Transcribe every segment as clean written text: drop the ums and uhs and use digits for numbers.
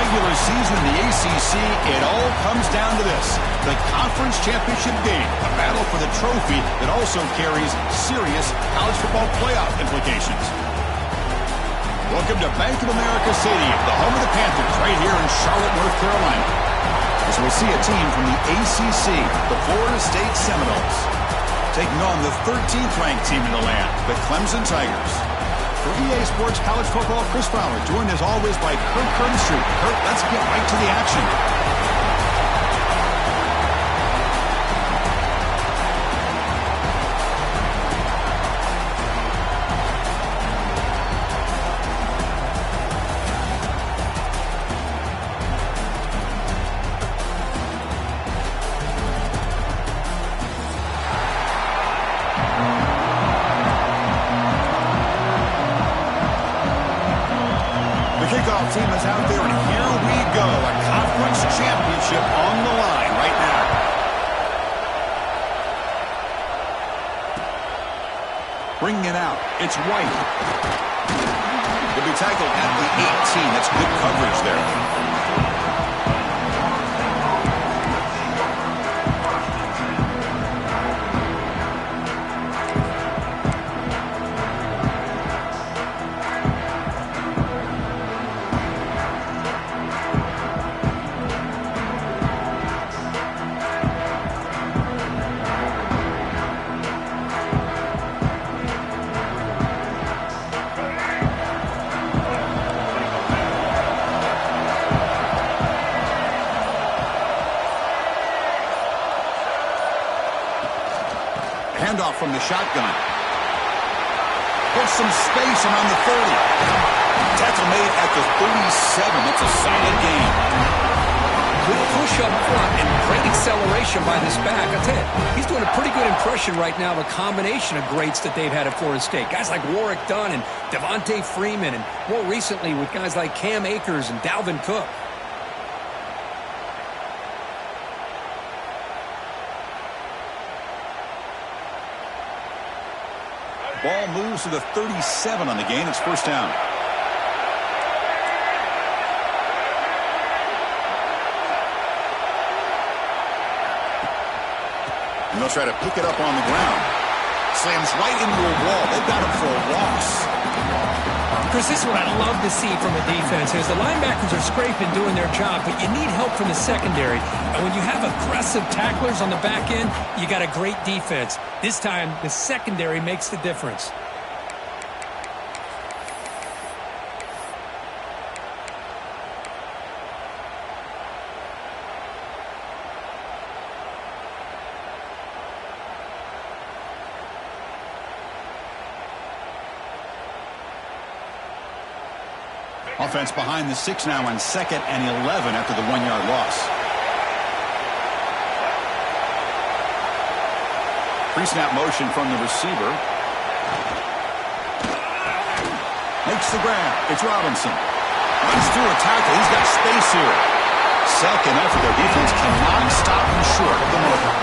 regular season in the ACC, it all comes down to this: the conference championship game, a battle for the trophy that also carries serious college football playoff implications. Welcome to Bank of America Stadium, the home of the Panthers, right here in Charlotte, North Carolina, as we'll see a team from the ACC, the Florida State Seminoles, taking on the 13th ranked team in the land, the Clemson Tigers. For EA Sports College Football, Chris Fowler, joined as always by Kurt Kernstreet. Kurt, let's get right to the action. Kickoff team is out there, and here we go. A conference championship on the line right now. Bringing it out, it's White. He'll be tackled at the 18. That's good coverage there. Handoff from the shotgun. There's some space around the 30. Tackle made at the 37. That's a solid gain. Good push up front and great acceleration by this back. I tell you, he's doing a pretty good impression right now of a combination of greats that they've had at Florida State. Guys like Warwick Dunn and Devontae Freeman, and more recently with guys like Cam Akers and Dalvin Cook. Ball moves to the 37 on the gain. It's first down. And they'll try to pick it up on the ground. Slams right into a wall. They've got him for a loss. Chris, this is what I love to see from a defense is the linebackers are scraping, doing their job, but you need help from the secondary. And when you have aggressive tacklers on the back end, you got a great defense. This time, the secondary makes the difference. Offense behind the 6 now on 2nd and 11 after the 1-yard loss. Pre-snap motion from the receiver. Makes the grab. It's Robinson. Runs through a tackle. He's got space here. Second effort. Their defense cannot stop him short of the marker.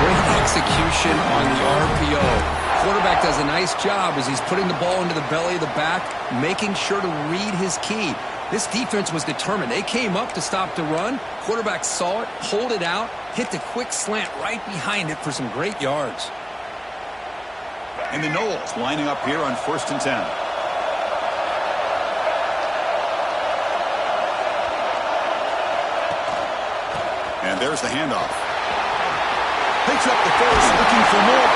Great execution on the RPO. Quarterback does a nice job as he's putting the ball into the belly of the back, making sure to read his key. This defense was determined. They came up to stop the run. Quarterback saw it, pulled it out, hit the quick slant right behind it for some great yards. And the Noles lining up here on 1st and 10. And there's the handoff. Picks up the first, looking for more.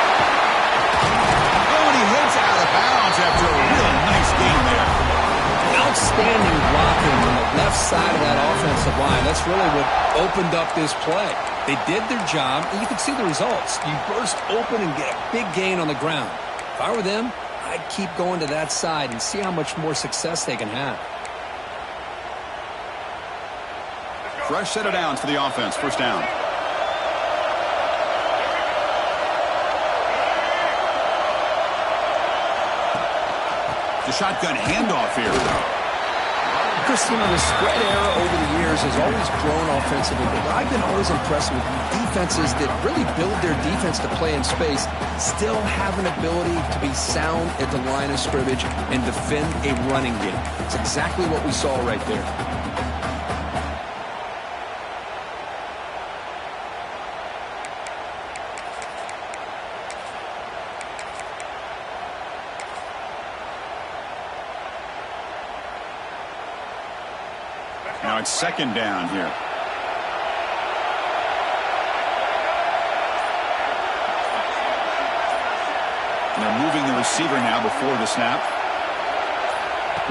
He heads out of bounds after a real nice game there. Outstanding blocking on the left side of that offensive line. That's really what opened up this play. They did their job, and you can see the results. You burst open and get a big gain on the ground. If I were them, I'd keep going to that side and see how much more success they can have. Fresh set of downs for the offense. First down. The shotgun handoff here. Chris, you know, the spread era over the years has always grown offensively, but I've been always impressed with defenses that really build their defense to play in space, still have an ability to be sound at the line of scrimmage and defend a running game. It's exactly what we saw right there. Now it's second down here. And they're moving the receiver now before the snap.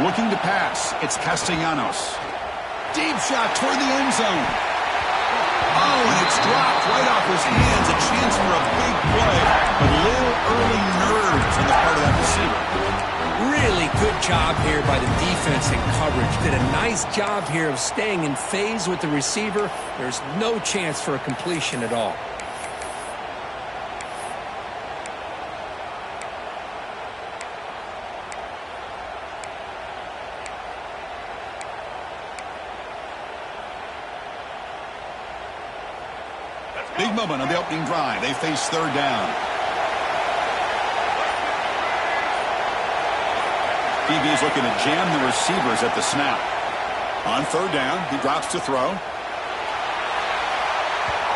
Looking to pass. It's Castellanos. Deep shot toward the end zone. Oh, and it's dropped right off his hands. A chance for a big play, but a little early nerves on the part of that receiver. Really good job here by the defense in coverage. Did a nice job here of staying in phase with the receiver. There's no chance for a completion at all. Big moment on the opening drive. They face third down. DB is looking to jam the receivers at the snap. On third down, he drops to throw.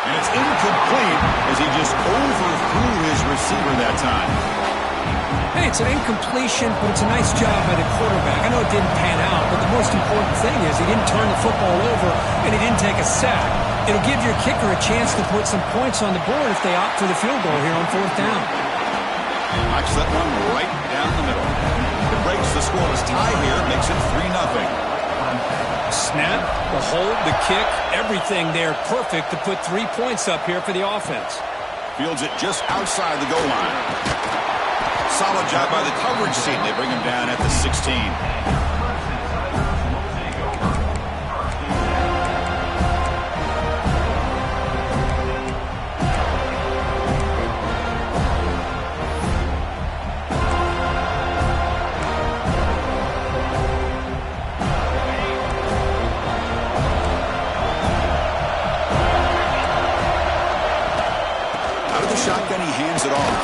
And it's incomplete as he just overthrew his receiver that time. Hey, it's an incompletion, but it's a nice job by the quarterback. I know it didn't pan out, but the most important thing is he didn't turn the football over and he didn't take a sack. It'll give your kicker a chance to put some points on the board if they opt for the field goal here on fourth down. Knocks that one right down the middle. It breaks the scoreless tie here, makes it 3-0. Snap, the hold, the kick, everything there perfect to put 3 points up here for the offense. Fields it just outside the goal line. Solid job by the coverage team. They bring him down at the 16. Shotgun, he hands it off.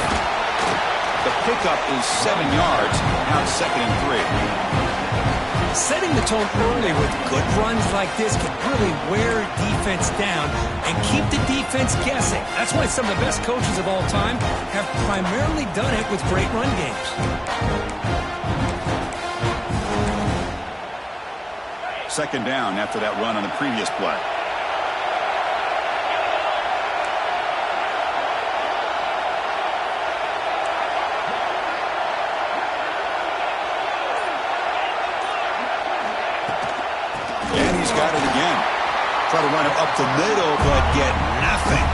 The pickup is 7 yards. Now it's 2nd and 3. Setting the tone early with good runs like this can really wear defense down and keep the defense guessing. That's why some of the best coaches of all time have primarily done it with great run games. Second down after that run on the previous play. Got it again. Try to run it up the middle, but get nothing.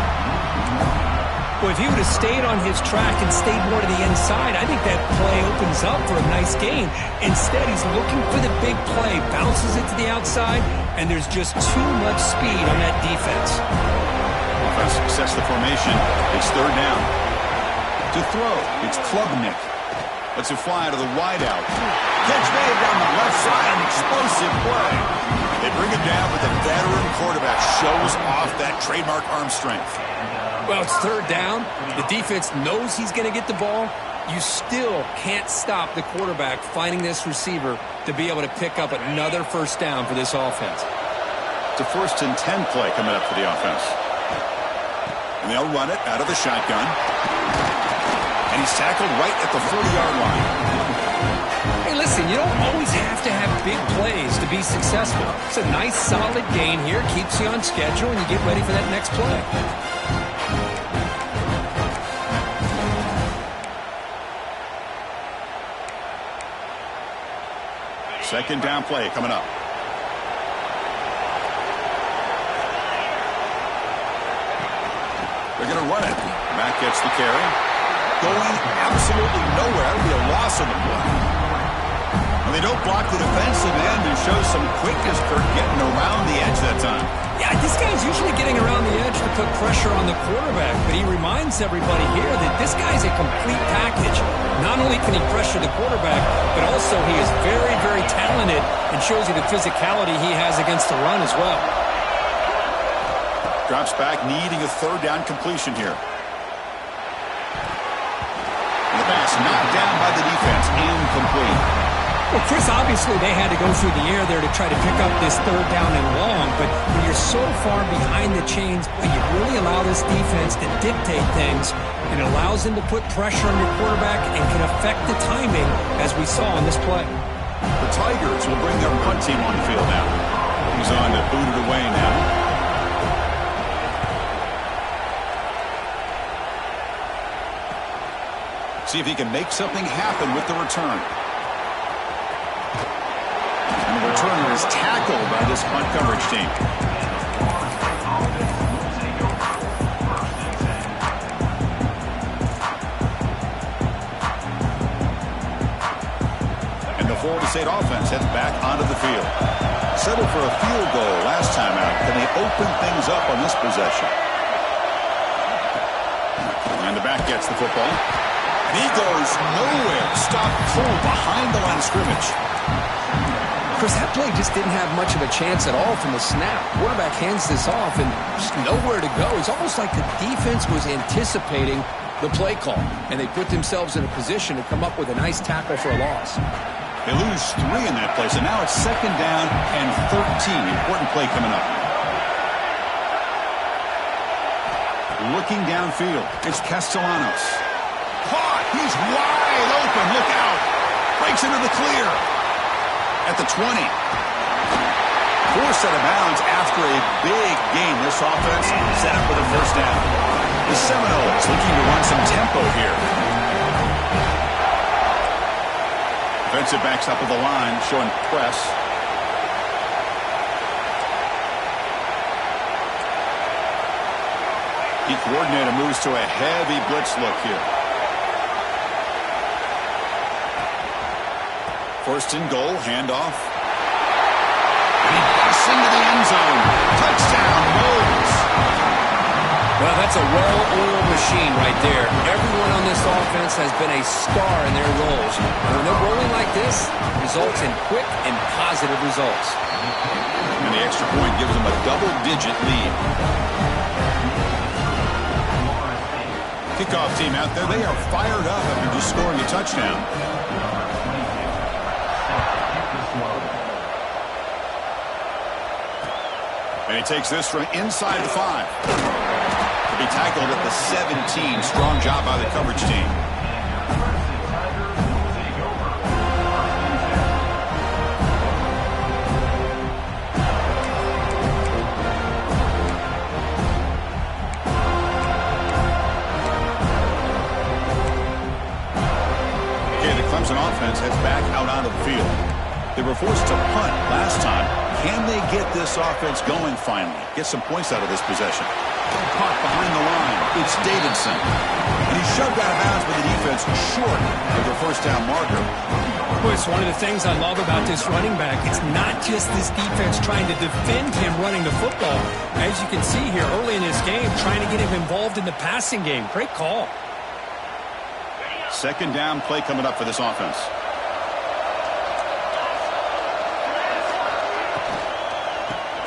Well, if he would have stayed on his track and stayed more to the inside, I think that play opens up for a nice gain. Instead, he's looking for the big play, bounces it to the outside, and there's just too much speed on that defense. Offense sets the formation. It's third down. To throw, it's Klubnik. Lets it fly to the wideout. Catch made down the left side, an explosive play. They bring it down, but the veteran quarterback shows off that trademark arm strength. Well, it's third down. The defense knows he's going to get the ball. You still can't stop the quarterback finding this receiver to be able to pick up another first down for this offense. It's a 1st and 10 play coming up for the offense. And they'll run it out of the shotgun. And he's tackled right at the 40-yard line. Hey, listen, you don't always have to have big plays to be successful. It's a nice, solid gain here. Keeps you on schedule, and you get ready for that next play. Second down play coming up. They're going to run it. Matt gets the carry. Going absolutely nowhere. That would be a loss on the play. And they don't block the defensive end and show some quickness, Kirk, getting around the edge that time. Yeah, this guy's usually getting around the edge to put pressure on the quarterback, but he reminds everybody here that this guy's a complete package. Not only can he pressure the quarterback, but also he is very, very talented and shows you the physicality he has against the run as well. Drops back, needing a third down completion here. And the pass knocked down by the defense, incomplete. Well, Chris, obviously they had to go through the air there to try to pick up this third down and long, but when you're so far behind the chains, you really allow this defense to dictate things, and it allows them to put pressure on your quarterback and can affect the timing, as we saw on this play. The Tigers will bring their punt team on the field now. comes on to boot it away now. See if he can make something happen with the return. And the returner is tackled by this punt coverage team. And the Florida State offense heads back onto the field. Settled for a field goal last time out. Can they open things up on this possession? And the back gets the football. And he goes nowhere. Stopped full behind the line of scrimmage. Chris, that play just didn't have much of a chance at all from the snap. Quarterback hands this off and just nowhere to go. It's almost like the defense was anticipating the play call, and they put themselves in a position to come up with a nice tackle for a loss. They lose 3 in that play, so now it's 2nd down and 13. Important play coming up. Looking downfield, it's Castellanos. Caught! He's wide open. Look out! Breaks into the clear. At the 20. Forced out of bounds after a big gain. This offense set up with a first down. The Seminoles looking to run some tempo here. Defensive backs up with the line, showing press. The coordinator moves to a heavy blitz look here. 1st and goal, handoff. And he busts into the end zone. Touchdown, Noles. Well, that's a well-oiled machine right there. Everyone on this offense has been a star in their roles. And when they're rolling like this, it results in quick and positive results. And the extra point gives them a double-digit lead. Kickoff team out there, they are fired up after just scoring a touchdown. And he takes this from inside the 5. To be tackled at the 17. Strong job by the coverage team. Okay, the Clemson offense heads back out onto the field. They were forced to punt last time. Can they get this offense going finally? Get some points out of this possession. Caught behind the line. It's Davidson. And he's shoved out of bounds by the defense short of the first down marker. Boy, it's one of the things I love about this running back. It's not just this defense trying to defend him running the football. As you can see here early in this game, trying to get him involved in the passing game. Great call. 2nd down play coming up for this offense.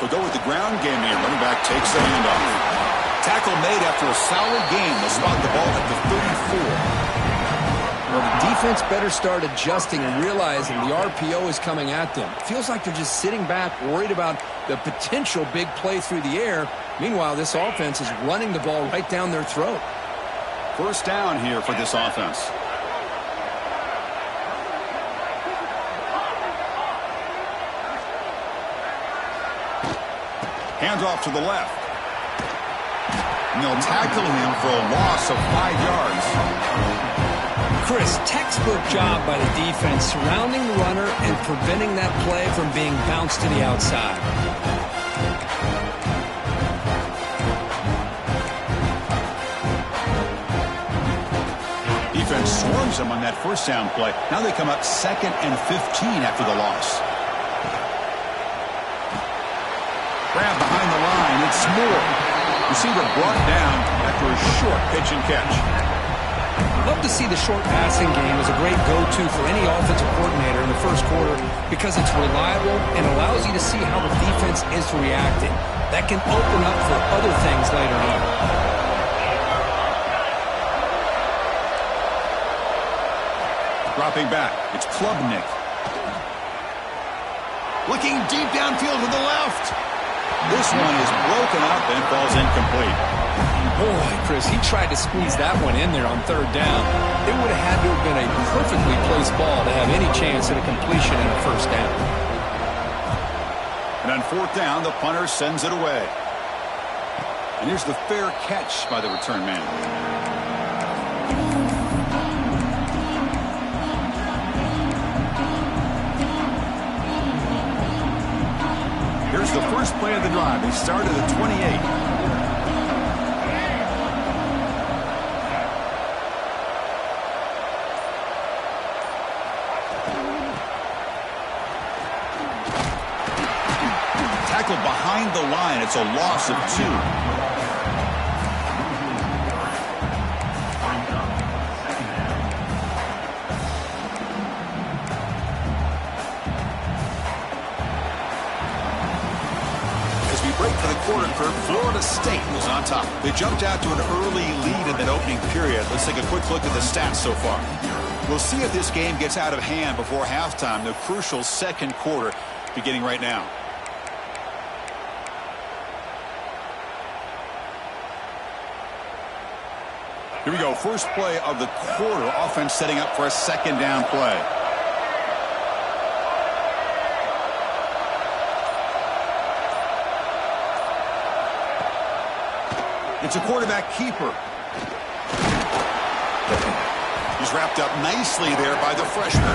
They'll go with the ground game here. Running back takes the handoff. Tackle made after a solid game. They'll spot the ball at the 34. Well, the defense better start adjusting and realizing the RPO is coming at them. It feels like they're just sitting back, worried about the potential big play through the air. Meanwhile, this offense is running the ball right down their throat. 1st down here for this offense. Hands off to the left. And they'll tackle him for a loss of 5 yards. Chris, textbook job by the defense surrounding the runner and preventing that play from being bounced to the outside. Defense swarms him on that first down play. Now they come up 2nd and 15 after the loss. Grab behind the line. It's Moore. Receiver brought down after a short pitch and catch. Love to see the short passing game as a great go-to for any offensive coordinator in the first quarter because it's reliable and allows you to see how the defense is reacting. That can open up for other things later on. Dropping back. It's Klubnik. Looking deep downfield to the left. This one is broken up and falls incomplete. Boy, Chris, he tried to squeeze that one in there on 3rd down. It would have had to have been a perfectly placed ball to have any chance at a completion and a first down. And on fourth down, the punter sends it away. And here's the fair catch by the return man. Here's the first play of the drive. They start at the 28. Behind the line, it's a loss of 2. As we break for the quarter, Florida State was on top. They jumped out to an early lead in that opening period. Let's take a quick look at the stats so far. We'll see if this game gets out of hand before halftime, the crucial second quarter beginning right now. Here we go. First play of the quarter. Offense setting up for a second down play. It's a quarterback keeper. He's wrapped up nicely there by the freshman.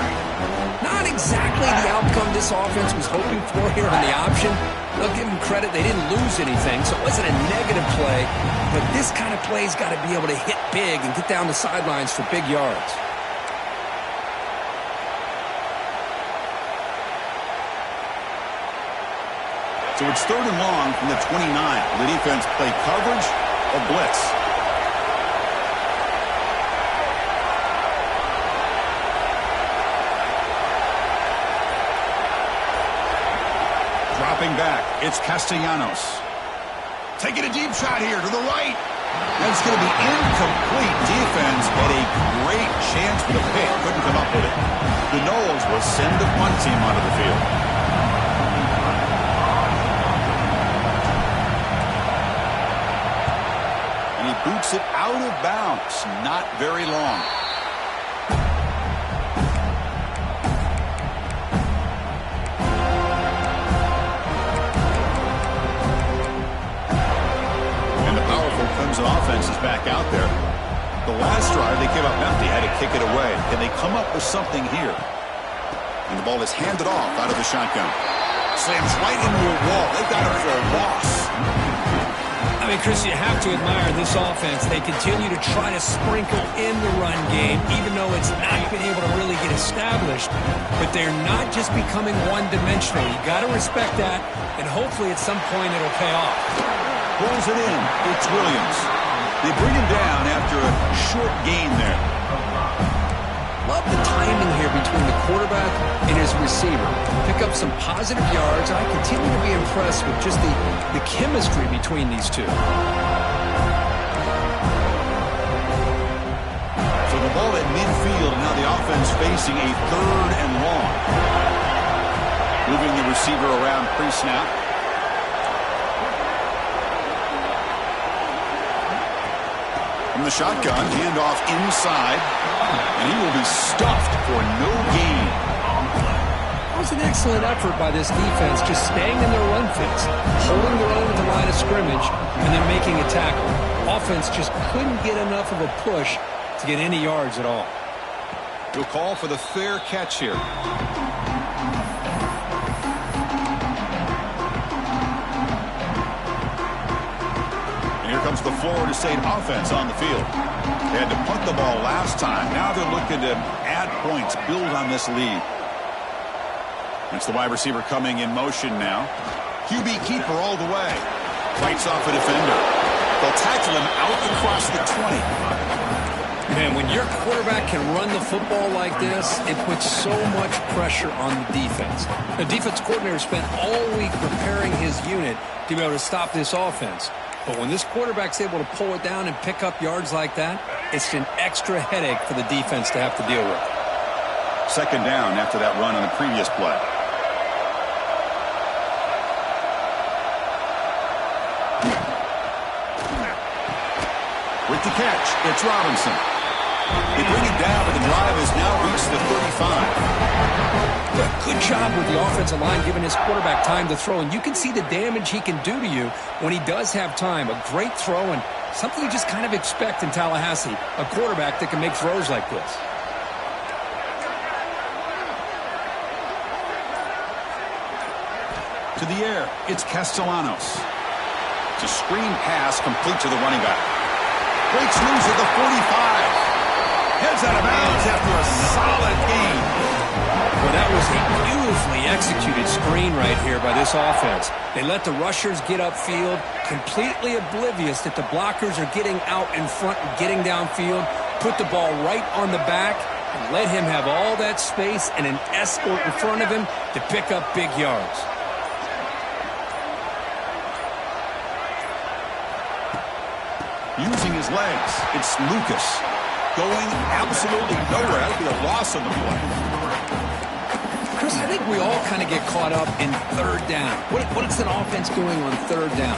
Not exactly the outcome this offense was hoping for here on the option. They'll give them credit. They didn't lose anything, so it wasn't a negative play. But this kind of play's got to be able to hit big and get down the sidelines for big yards. So it's third and long from the 29. The defense play coverage or blitz. Dropping back, it's Castellanos. Taking a deep shot here to the right. That's going to be incomplete. Defense had a great chance for the pick. Couldn't come up with it. The Noles will send the punt team onto the field. And he boots it out of bounds. Not very long. Offense is back out there. The last drive, they came up empty, had to kick it away. Can they come up with something here? And the ball is handed off out of the shotgun. Slams right into a wall. They got him for a loss. I mean, Chris, you have to admire this offense. They continue to try to sprinkle in the run game, even though it's not been able to really get established. But they're not just becoming one-dimensional. You got to respect that, and hopefully at some point it'll pay off. Pulls it in. It's Williams. They bring him down after a short gain there. Love the timing here between the quarterback and his receiver. Pick up some positive yards, and I continue to be impressed with just the chemistry between these two. So the ball at midfield, and now the offense facing a third and long. Moving the receiver around pre-snap. From the shotgun, handoff inside, and he will be stuffed for no gain. That was an excellent effort by this defense, just staying in their run fits, holding their own at the line of scrimmage, and then making a tackle. Offense just couldn't get enough of a push to get any yards at all. He'll call for the fair catch here. Here comes the Florida State offense on the field. They had to punt the ball last time. Now they're looking to add points, build on this lead. It's the wide receiver coming in motion now. QB keeper all the way. Fights off a defender. They'll tackle him out across the 20. Man, when your quarterback can run the football like this, it puts so much pressure on the defense. The defense coordinator spent all week preparing his unit to be able to stop this offense. But when this quarterback's able to pull it down and pick up yards like that, it's an extra headache for the defense to have to deal with. Second down after that run on the previous play. With the catch, it's Robinson. They bring it down, but the drive has now reached the 35. Good job with the offensive line giving his quarterback time to throw, and you can see the damage he can do to you when he does have time. A great throw and something you just kind of expect in Tallahassee, a quarterback that can make throws like this. To the air, it's Castellanos. It's a screen pass complete to the running back. Breaks loose at the 45. Heads out of bounds after a solid gain. Well, that was a beautifully executed screen right here by this offense. They let the rushers get upfield, completely oblivious that the blockers are getting out in front and getting downfield, put the ball right on the back, and let him have all that space and an escort in front of him to pick up big yards. Using his legs, it's Lucas. Going absolutely nowhere. That'll be a loss on the play. Chris, I think we all kind of get caught up in third down. What's an offense doing on third down?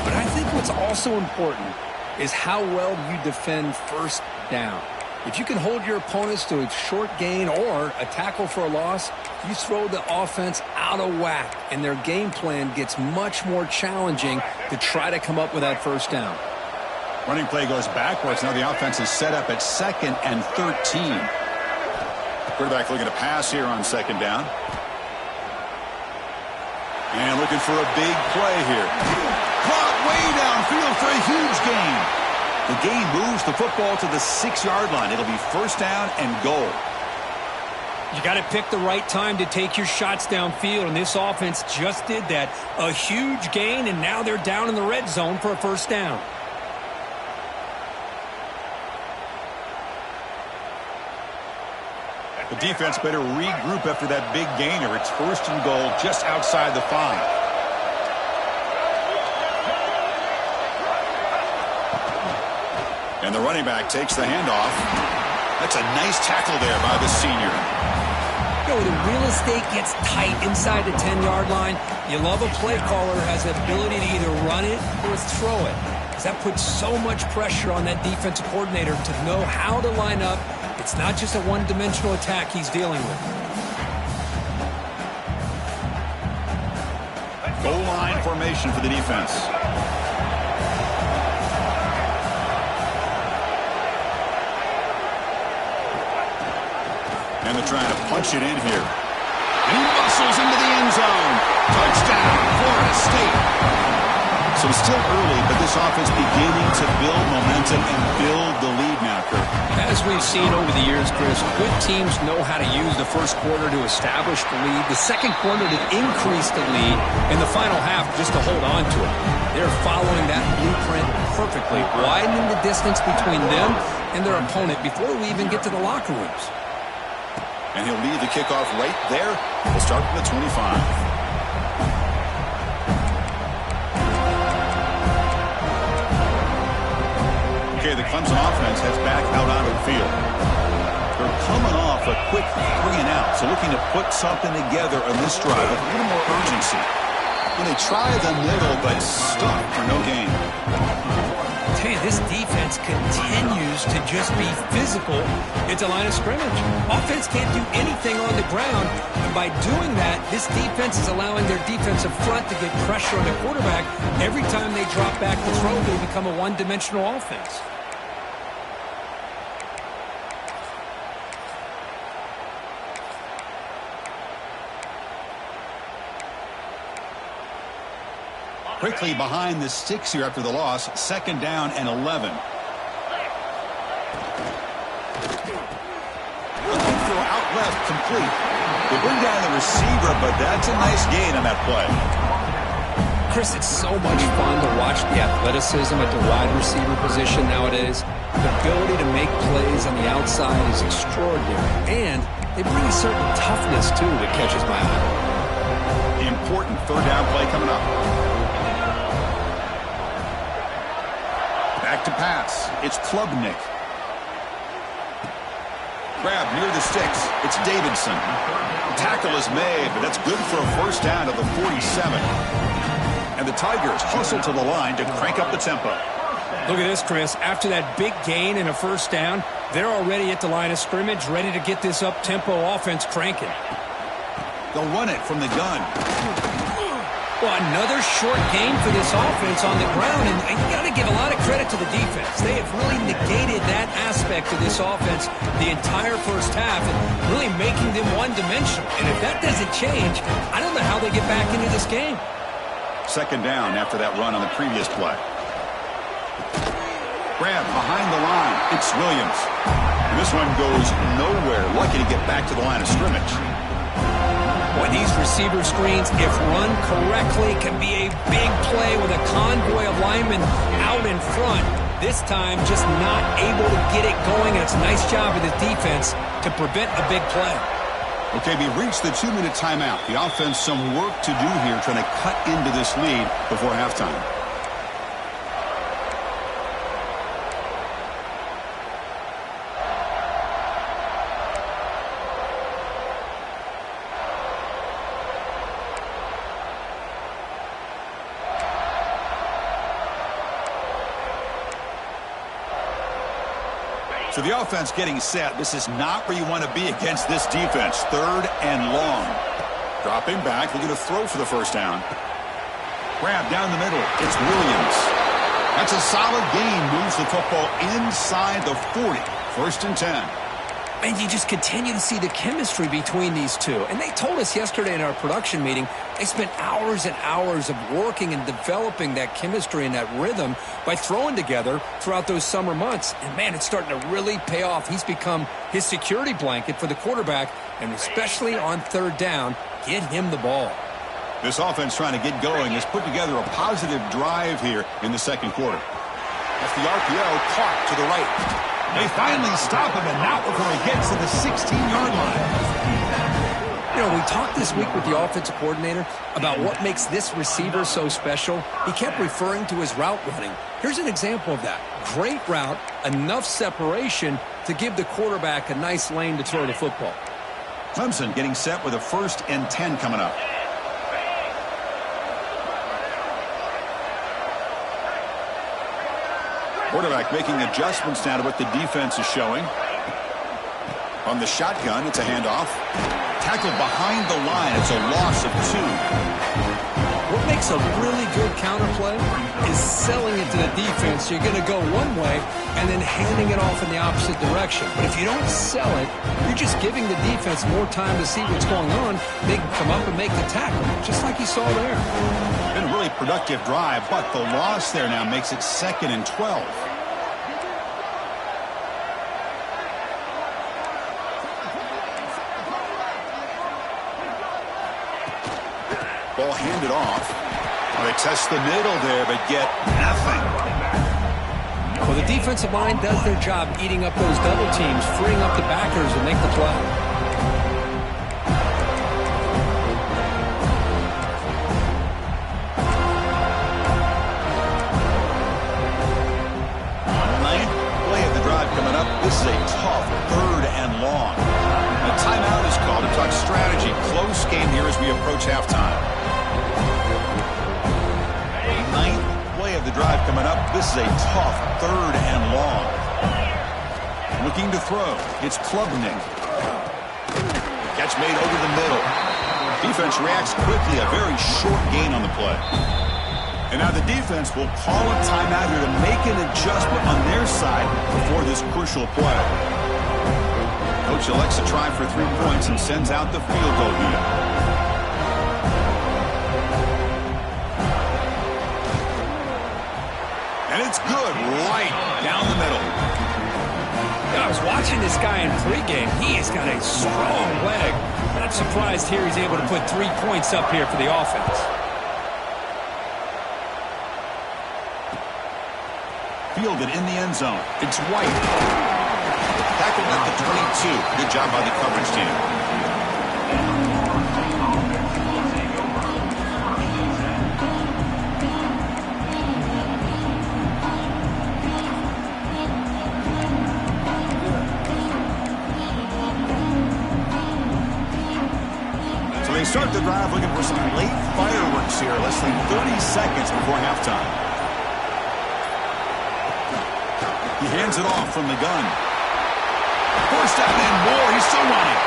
But I think what's also important is how well you defend first down. If you can hold your opponents to a short gain or a tackle for a loss, you throw the offense out of whack, and their game plan gets much more challenging to try to come up with that first down. Running play goes backwards. Now the offense is set up at 2nd and 13. Quarterback looking to pass here on 2nd down. And looking for a big play here. Caught way downfield for a huge gain. The gain moves the football to the 6-yard line. It'll be 1st down and goal. You got to pick the right time to take your shots downfield, and this offense just did that. A huge gain, and now they're down in the red zone for a 1st down. The defense better regroup after that big gainer. It's 1st and goal just outside the 5. And the running back takes the handoff. That's a nice tackle there by the senior. You know, the real estate gets tight inside the 10-yard line. You love a play caller who has the ability to either run it or throw it. Because that puts so much pressure on that defensive coordinator to know how to line up. It's not just a one-dimensional attack he's dealing with. Goal line formation for the defense. And they're trying to punch it in here. And he muscles into the end zone. Touchdown, Florida State. So it's still early, but this offense beginning to build momentum and build the lead now, Kurt. As we've seen over the years, Chris, good teams know how to use the first quarter to establish the lead, the second quarter to increase the lead, and the final half just to hold on to it. They're following that blueprint perfectly, widening the distance between them and their opponent before we even get to the locker rooms. And he'll leave the kickoff right there. We'll start from the 25. Okay, the Clemson offense heads back out onto the field. They're coming off a quick 3 and out, so looking to put something together on this drive with a little more urgency. And they try the middle, but stuck for no gain. I tell you, this defense continues to just be physical at the line of scrimmage. Offense can't do anything on the ground, and by doing that, this defense is allowing their defensive front to get pressure on the quarterback. Every time they drop back to throw, they become a one-dimensional offense. Quickly behind the 6 here after the loss. 2nd down and 11. Looking for out left, complete. They bring down the receiver, but that's a nice gain on that play. Chris, it's so much fun to watch the athleticism at the wide receiver position nowadays. The ability to make plays on the outside is extraordinary, and they bring a certain toughness, too, that catches my eye. Important 3rd down play coming up. Back to pass. It's Klubnik. Grab near the sticks. It's Davidson. Tackle is made, but that's good for a 1st down to the 47. And the Tigers hustle to the line to crank up the tempo. Look at this, Chris. After that big gain and a 1st down, they're already at the line of scrimmage, ready to get this up-tempo offense cranking. They'll run it from the gun. Well, another short game for this offense on the ground, and you got to give a lot of credit to the defense. They have really negated that aspect of this offense the entire first half and really making them one-dimensional. And if that doesn't change, I don't know how they get back into this game. Second down after that run on the previous play. Grab behind the line. It's Williams. And this one goes nowhere. Lucky to get back to the line of scrimmage. Boy, these receiver screens, if run correctly, can be a big play with a convoy of linemen out in front. This time, just not able to get it going, and it's a nice job of the defense to prevent a big play. Okay, we reached the 2-minute timeout. The offense some work to do here, trying to cut into this lead before halftime. So the offense getting set. This is not where you want to be against this defense. Third and long. Dropping back, looking to throw for the first down. Grab down the middle. It's Williams. That's a solid gain. Moves the football inside the 40. First and 10. And you just continue to see the chemistry between these two. And they told us yesterday in our production meeting, they spent hours and hours of working and developing that chemistry and that rhythm by throwing together throughout those summer months. And, man, it's starting to really pay off. He's become his security blanket for the quarterback, and especially on third down, get him the ball. This offense trying to get going has put together a positive drive here in the second quarter. That's the RPO, caught to the right. They finally stop him, and now before he gets to the 16-yard line. You know, we talked this week with the offensive coordinator about what makes this receiver so special. He kept referring to his route running. Here's an example of that. Great route, enough separation to give the quarterback a nice lane to throw the football. Clemson getting set with a 1st and 10 coming up. Quarterback making adjustments now to what the defense is showing. On the shotgun, it's a handoff. Tackled behind the line. It's a loss of 2. What makes a really good counterplay is selling it to the defense. You're going to go one way and then handing it off in the opposite direction. But if you don't sell it, you're just giving the defense more time to see what's going on. They can come up and make the tackle, just like you saw there. Been a really productive drive, but the loss there now makes it 2nd and 12. Ball handed off. Well, they test the middle there, but get nothing. Well, the defensive line does their job eating up those double teams, freeing up the backers to make the play. Ninth play of the drive coming up. This is a tough 3rd and long. A timeout is called to talk strategy. Close game here as we approach halftime. Of the drive coming up. This is a tough 3rd and long. Looking to throw. It's Klubnik. Catch made over the middle. Defense reacts quickly. A very short gain on the play. And now the defense will call a timeout here to make an adjustment on their side before this crucial play. Coach elects to try for 3 points and sends out the field goal unit. And it's good right down the middle. I was watching this guy in pregame. He has got a strong leg. Not surprised here he's able to put 3 points up here for the offense. Fielded in the end zone. It's White. Tackled at the 22. Good job by the coverage team. Start the drive looking for some late fireworks here. Less than 30 seconds before halftime. He hands it off from the gun. Forced out and more. He's still running.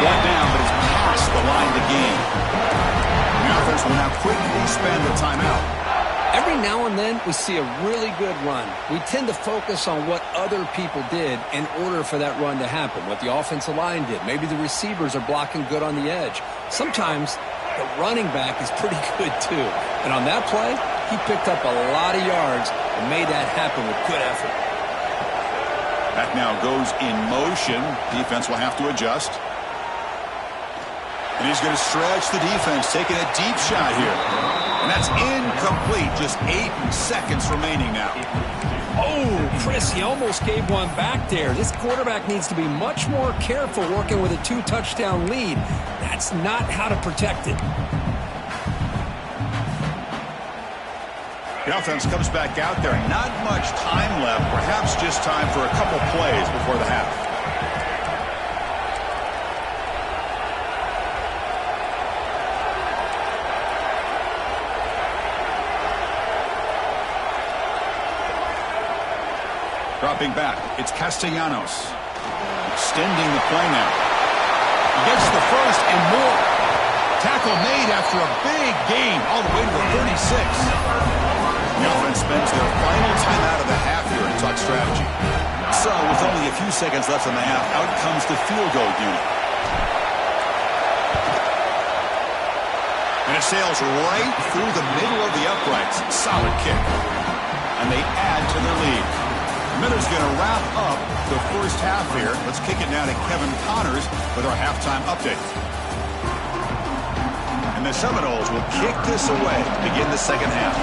Brought down, but it's cross the line to gain. The offense will now quickly spend the timeout. Every now and then, we see a really good run. We tend to focus on what other people did in order for that run to happen, what the offensive line did. Maybe the receivers are blocking good on the edge. Sometimes the running back is pretty good, too. And on that play, he picked up a lot of yards and made that happen with good effort. That now goes in motion. Defense will have to adjust. And he's going to stretch the defense, taking a deep shot here. And that's incomplete. Just 8 seconds remaining now. Oh, Chris, he almost gave one back there. This quarterback needs to be much more careful working with a 2-touchdown lead. That's not how to protect it. The offense comes back out there. Not much time left. Perhaps just time for a couple plays before the half. Dropping back, it's Castellanos. Extending the play now. He gets the first and more. Tackle made after a big gain, all the way to the 36. The offense spends their final timeout of the half here in talk strategy. So, with only a few seconds left in the half, out comes the field goal unit. And it sails right through the middle of the uprights. Solid kick. And they add to their lead. Miller's going to wrap up the first half here. Let's kick it now to Kevin Connors with our halftime update. And the Seminoles will kick this away to begin the second half.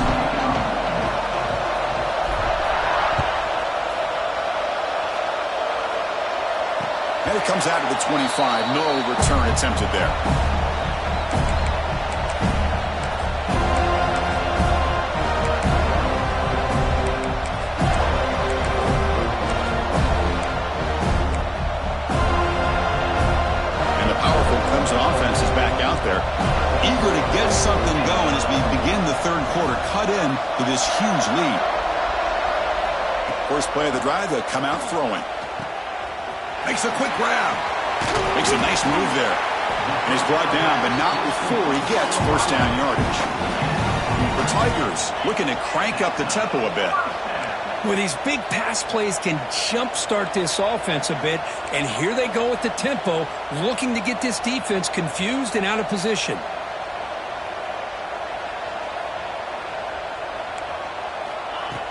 And it comes out of the 25. No return attempted there. Offense is back out there, eager to get something going as we begin the third quarter, cut in to this huge lead. First play of the drive, they'll come out throwing. Makes a quick grab. Makes a nice move there. And he's brought down, but not before he gets first down yardage. The Tigers looking to crank up the tempo a bit. Well, these big pass plays can jumpstart this offense a bit, and here they go with the tempo, looking to get this defense confused and out of position.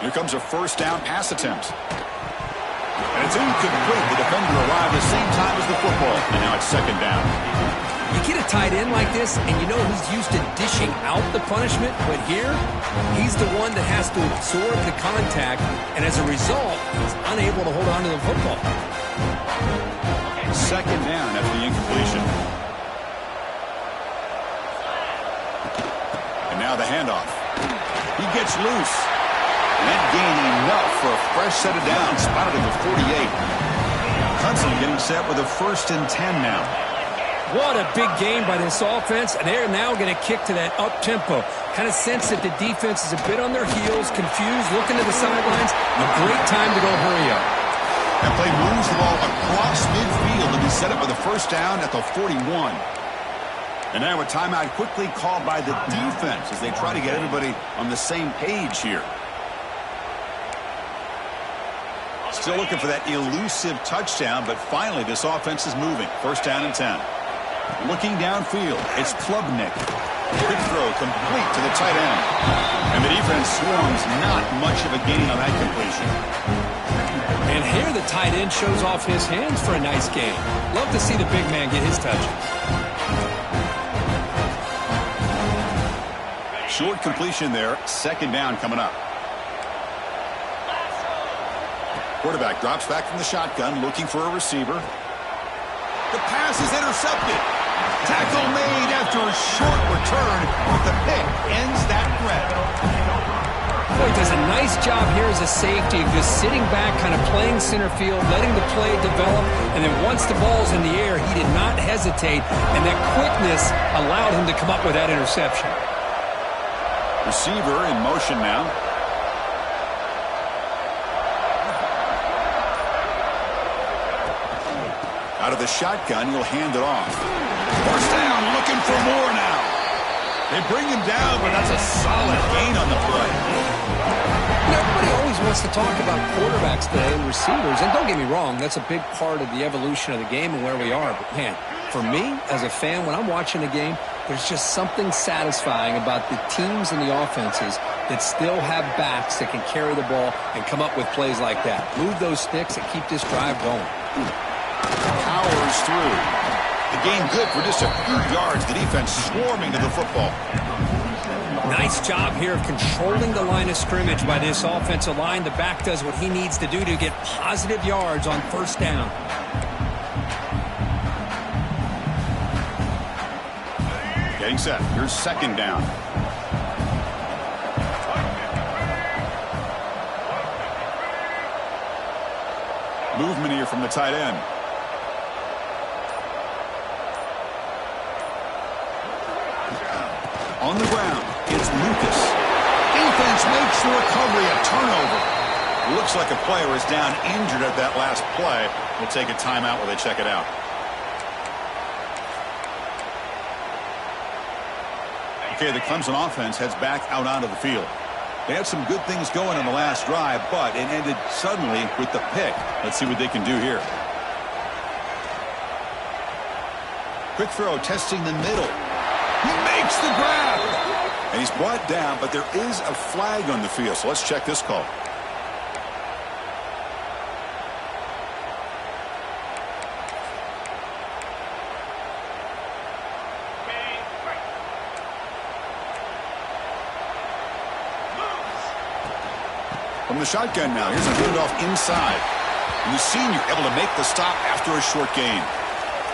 Here comes a first down pass attempt. And it's incomplete. The defender arrived the same time as the football, and now it's second down. You get a tight end like this, and you know he's used to dishing out the punishment, but here, he's the one that has to absorb the contact, and as a result, he's unable to hold on to the football. Second down after the incompletion. And now the handoff. He gets loose. And that gained enough for a fresh set of downs, spotted at the 48. Clemson getting set with a 1st and 10 now. What a big game by this offense, and they're now going to kick to that up-tempo. Kind of sense that the defense is a bit on their heels, confused, looking to the sidelines. A great time to go hurry up. That play moves the ball across midfield and be set up with a first down at the 41. And now a timeout quickly called by the defense as they try to get everybody on the same page here. Still looking for that elusive touchdown, but finally this offense is moving. First down and 10. Looking downfield, it's Klubnik. Quick throw complete to the tight end. And the defense swarms, not much of a gain on that completion. And here the tight end shows off his hands for a nice game. Love to see the big man get his touches. Short completion there, second down coming up. Quarterback drops back from the shotgun, looking for a receiver. The pass is intercepted. Tackle made after a short return, but the pick ends that threat. Boy, he does a nice job here as a safety, just sitting back, kind of playing center field, letting the play develop, and then once the ball's in the air, he did not hesitate, and that quickness allowed him to come up with that interception. Receiver in motion now. Out of the shotgun, he'll hand it off. First down, looking for more now. They bring him down, but that's a solid gain on the play. Everybody always wants to talk about quarterbacks today and receivers, and don't get me wrong, that's a big part of the evolution of the game and where we are. But, man, for me, as a fan, when I'm watching a game, there's just something satisfying about the teams and the offenses that still have backs that can carry the ball and come up with plays like that. Move those sticks and keep this drive going. Powers through. The game good for just a few yards. The defense swarming to the football. Nice job here of controlling the line of scrimmage by this offensive line. The back does what he needs to do to get positive yards on first down. Getting set. Here's second down. Movement here from the tight end. On the ground, it's Lucas. Defense makes the recovery, a turnover. Looks like a player is down injured at that last play. We'll take a timeout while they check it out. Okay, the Clemson offense heads back out onto the field. They had some good things going on the last drive, but it ended suddenly with the pick. Let's see what they can do here. Quick throw, testing the middle. He makes the grab. And he's brought down, but there is a flag on the field, so let's check this call. From the shotgun now, here's a handoff inside. And the senior able to make the stop after a short gain.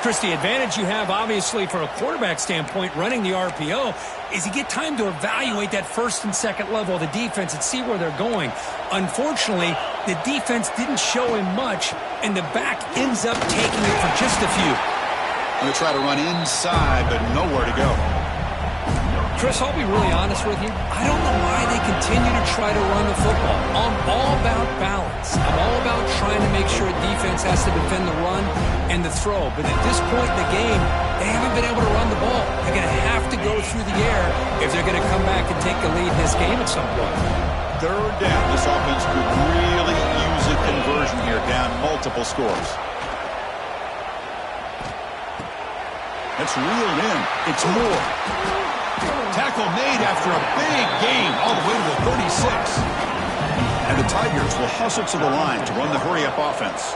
Chris, the advantage you have, obviously, from a quarterback standpoint, running the RPO, is you get time to evaluate that first and second level of the defense and see where they're going. Unfortunately, the defense didn't show him much, and the back ends up taking it for just a few. Going to try to run inside, but nowhere to go. Chris, I'll be really honest with you. I don't know why they continue to try to run the football. I'm all about balance. I'm all about trying to make sure a defense has to defend the run and the throw. But at this point in the game, they haven't been able to run the ball. They're going to have to go through the air if they're going to come back and take the lead in this game at some point. Third down. This offense could really use a conversion here, down multiple scores. That's reeled in. It's more. Tackle made after a big gain all the way to the 36. And the Tigers will hustle to the line to run the hurry-up offense.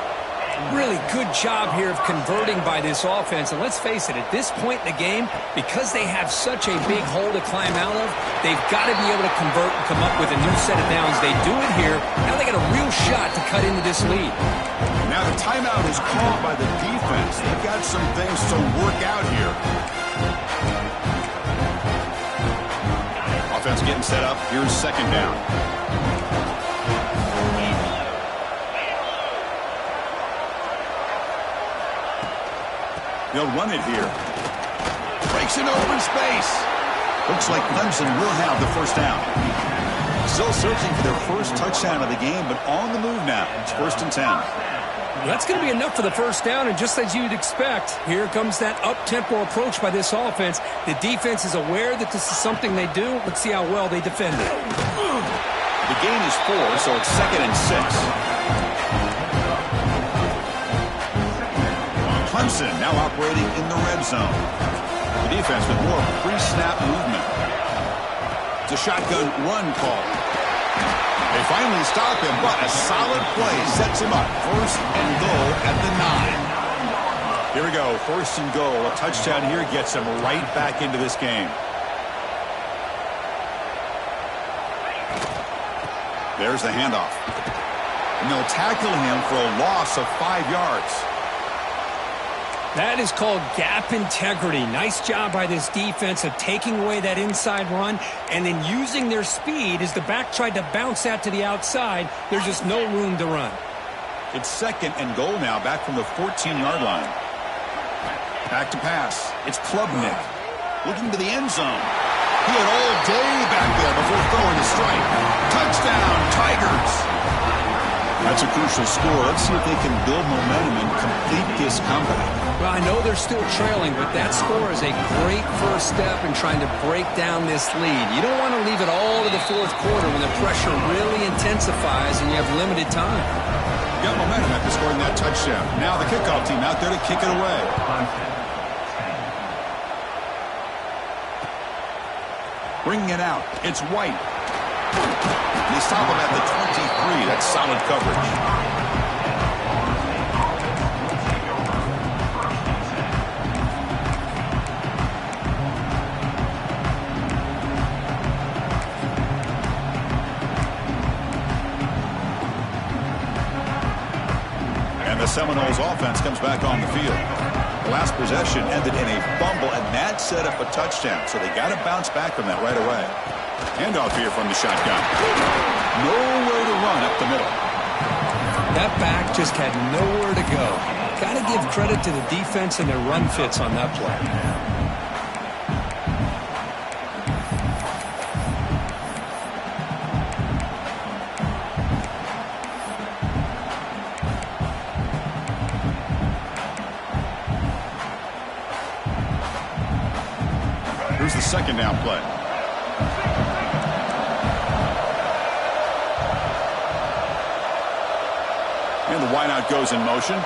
Really good job here of converting by this offense. And let's face it, at this point in the game, because they have such a big hole to climb out of, they've got to be able to convert and come up with a new set of downs. They do it here. Now they got a real shot to cut into this lead. Now the timeout is called by the defense. They've got some things to work out here. Offense getting set up. Here's second down. They'll run it here. Breaks into open space. Looks like Clemson will have the first down. Still searching for their first touchdown of the game, but on the move now. It's 1st and 10. That's going to be enough for the first down, and just as you'd expect, here comes that up-tempo approach by this offense. The defense is aware that this is something they do. Let's see how well they defend it. The gain is 4, so it's 2nd and 6. Clemson now operating in the red zone. The defense with more pre-snap movement. It's a shotgun run call. They finally stop him, but a solid play sets him up. 1st and goal at the 9. Here we go, 1st and goal. A touchdown here gets him right back into this game. There's the handoff. And they'll tackle him for a loss of 5 yards. That is called gap integrity. Nice job by this defense of taking away that inside run and then using their speed as the back tried to bounce that to the outside. There's just no room to run. It's 2nd and goal now, back from the 14-yard line. Back to pass. It's Klubnik looking to the end zone. He had all day back there before throwing the strike. Touchdown, Tigers. That's a crucial score. Let's see if they can build momentum and complete this comeback. Well, I know they're still trailing, but that score is a great first step in trying to break down this lead. You don't want to leave it all to the fourth quarter when the pressure really intensifies and you have limited time. Got momentum after scoring that touchdown. Now the kickoff team out there to kick it away. Bringing it out. It's White. They stop him at the 23. That's solid coverage. And the Seminoles offense comes back on the field. The last possession ended in a fumble, and that set up a touchdown. So they got to bounce back from that right away. Handoff here from the shotgun. Nowhere to run up the middle. That back just had nowhere to go. Got to give credit to the defense and their run fits on that play. Here's the second down play. And the wideout goes in motion.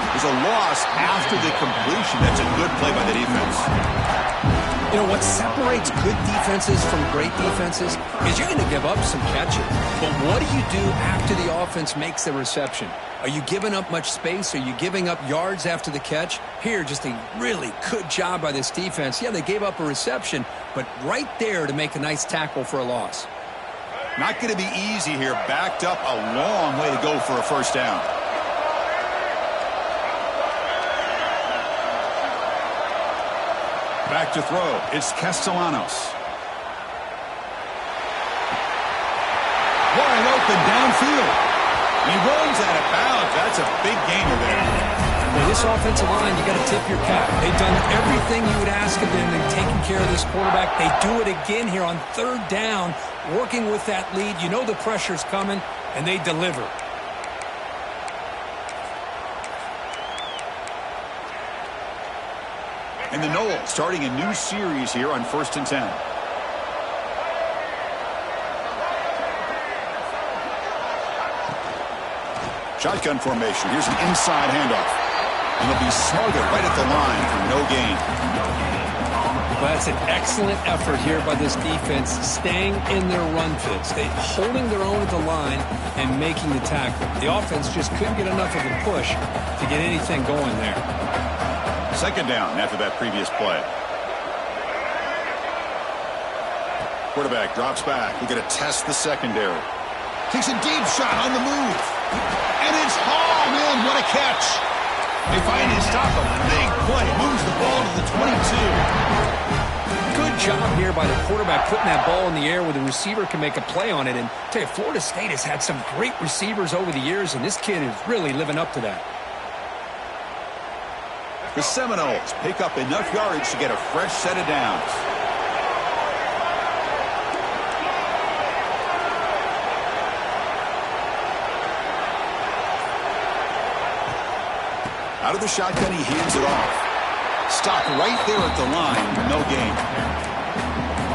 There's a loss after the completion. That's a good play by the defense. You know, what separates good defenses from great defenses is you're going to give up some catches. But what do you do after the offense makes the reception? Are you giving up much space? Are you giving up yards after the catch? Here, just a really good job by this defense. Yeah, they gave up a reception, but right there to make a nice tackle for a loss. Not going to be easy here. Backed up a long way to go for a first down. Back to throw. It's Castellanos. Wide open downfield. He rolls out of bounds. That's a big gainer there. Well, this offensive line, you got to tip your cap. They've done everything you would ask of them in taking care of this quarterback. They do it again here on third down, working with that lead. You know the pressure's coming, and they deliver. And the Noles starting a new series here on 1st and 10. Shotgun formation. Here's an inside handoff. And they'll be smothered right at the line for no gain. Well, that's an excellent effort here by this defense, staying in their run fits. They holding their own at the line and making the tackle. The offense just couldn't get enough of a push to get anything going there. Second down after that previous play. Quarterback drops back. We're going to test the secondary. Takes a deep shot on the move. And it's hauled in. What a catch. They finally stop a big play. Moves the ball to the 22. Good job here by the quarterback putting that ball in the air where the receiver can make a play on it. And I tell you, Florida State has had some great receivers over the years, and this kid is really living up to that. The Seminoles pick up enough yardage to get a fresh set of downs. Out of the shotgun, he hands it off. Stopped right there at the line, no gain.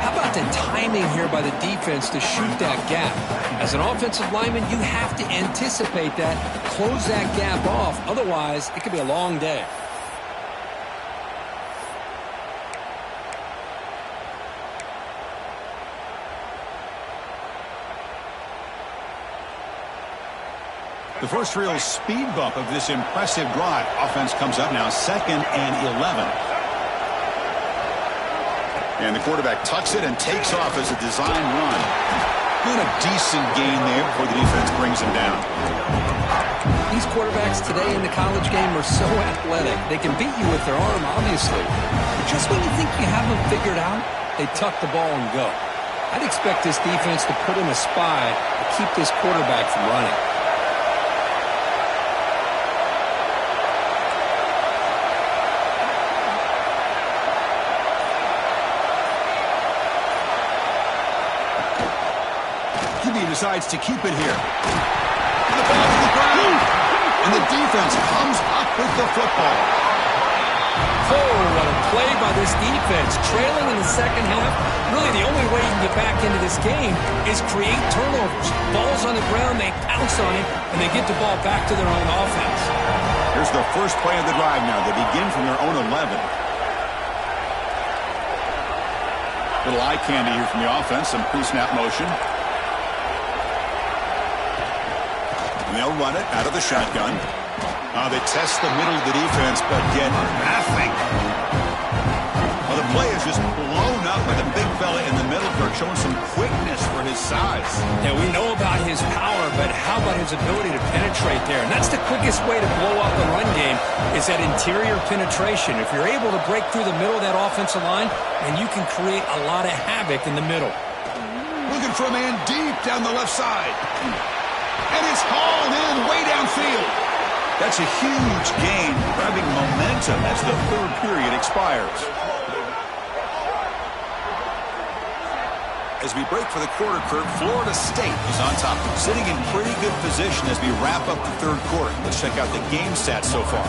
How about the timing here by the defense to shoot that gap? As an offensive lineman, you have to anticipate that, close that gap off. Otherwise, it could be a long day. The first real speed bump of this impressive drive. Offense comes up now 2nd and 11. And the quarterback tucks it and takes off as a design run. Good, a decent gain there before the defense brings him down. These quarterbacks today in the college game are so athletic. They can beat you with their arm, obviously. Just when you think you have them figured out, they tuck the ball and go. I'd expect this defense to put in a spy to keep this quarterback from running. Maybe he decides to keep it here. And the ball to the ground. And the defense comes up with the football. Oh, what a play by this defense. Trailing in the second half, really the only way you can get back into this game is create turnovers. Ball's on the ground, they pounce on it, and they get the ball back to their own offense. Here's the first play of the drive now. They begin from their own 11. Little eye candy here from the offense, some pre-snap motion. And they'll run it out of the shotgun. They test the middle of the defense, but get nothing. Well, the play is just blown up by the big fella in the middle, Kirk, showing some quickness for his size. Yeah, we know about his power, but how about his ability to penetrate there? And that's the quickest way to blow up a run game is that interior penetration. If you're able to break through the middle of that offensive line, then you can create a lot of havoc in the middle. Looking for a man deep down the left side. And it's hauled in way downfield. That's a huge gain, grabbing momentum as the third period expires. As we break for the quarter, Kirk, Florida State is on top, sitting in pretty good position as we wrap up the third quarter. Let's check out the game stats so far.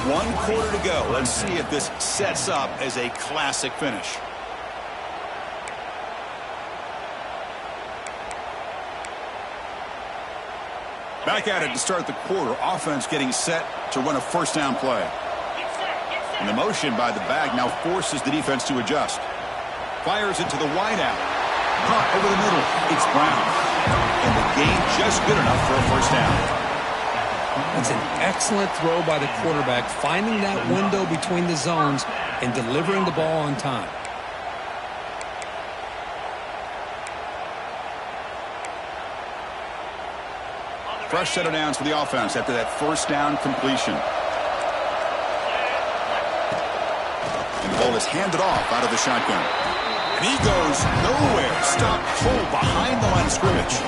1 quarter to go. Let's see if this sets up as a classic finish. Back at it to start the quarter. Offense getting set to run a first down play. And the motion by the back now forces the defense to adjust. Fires it to the wideout. Caught over the middle. It's Brown. And the gain just good enough for a first down. That's an excellent throw by the quarterback, finding that window between the zones and delivering the ball on time. Fresh set of downs for the offense after that first down completion. And the ball is handed off out of the shotgun. And he goes nowhere. Stop cold behind the line of scrimmage.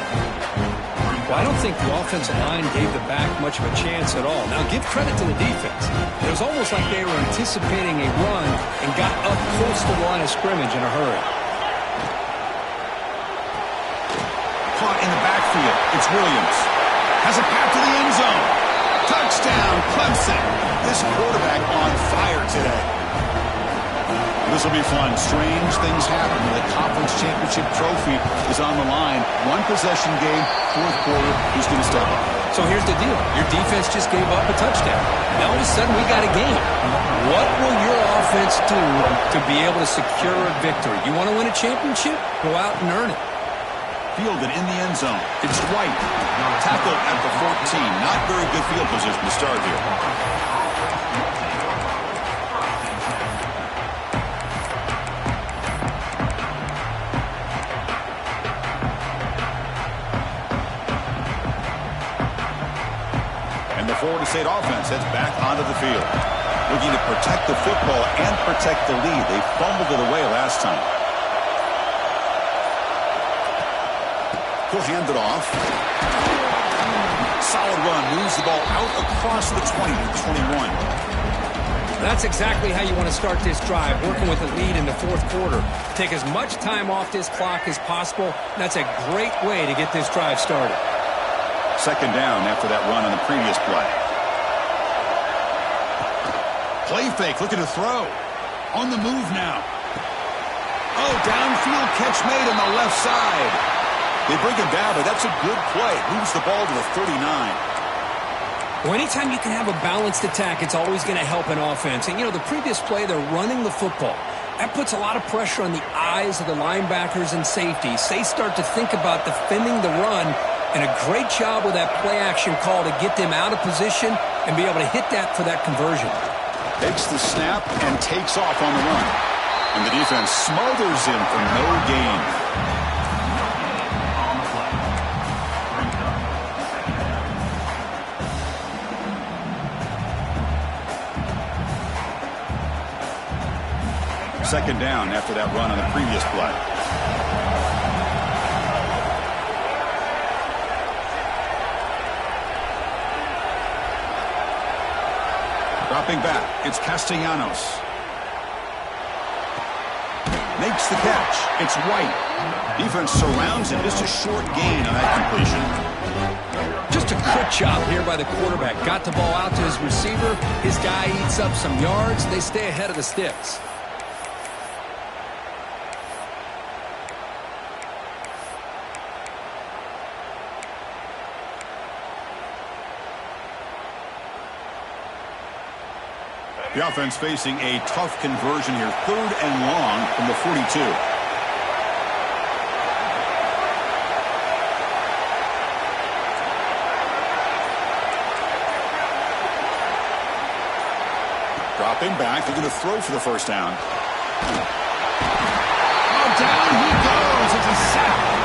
Well, I don't think the offensive line gave the back much of a chance at all. Now, give credit to the defense. It was almost like they were anticipating a run and got up close to the line of scrimmage in a hurry. Caught in the backfield. It's Williams. Has a path to the end zone. Touchdown, Clemson. This quarterback on fire today. This will be fun. Strange things happen when the conference championship trophy is on the line. One possession game, fourth quarter. Who's going to step up? So here's the deal. Your defense just gave up a touchdown. Now all of a sudden we got a game. What will your offense do to be able to secure a victory? You want to win a championship? Go out and earn it. Fielded in the end zone. It's White. Tackled at the 14. Not very good field position to start here. And the Florida State offense heads back onto the field. Looking to protect the football and protect the lead. They fumbled it away last time. He'll hand it off. Solid run. Moves the ball out across the 20 to 21. That's exactly how you want to start this drive, working with a lead in the fourth quarter. Take as much time off this clock as possible. That's a great way to get this drive started. Second down after that run on the previous play. Play fake, looking to throw. On the move now. Oh, downfield catch made on the left side. They bring him down, but that's a good play. Moves the ball to the 39. Well, anytime you can have a balanced attack, it's always going to help an offense. And, you know, the previous play, they're running the football. That puts a lot of pressure on the eyes of the linebackers and safeties. They start to think about defending the run, and a great job with that play-action call to get them out of position and be able to hit that for that conversion. Takes the snap and takes off on the run. And the defense smothers him for no gain. Second down after that run on the previous play. Dropping back, it's Castellanos. makes the catch. It's White. Defense surrounds him. Just a short gain on that completion. Just a quick job here by the quarterback. Got the ball out to his receiver. His guy eats up some yards. They stay ahead of the sticks. The offense facing a tough conversion here. 3rd and long from the 42. Dropping back. They're going to throw for the first down. Oh, down he goes. It's a sack.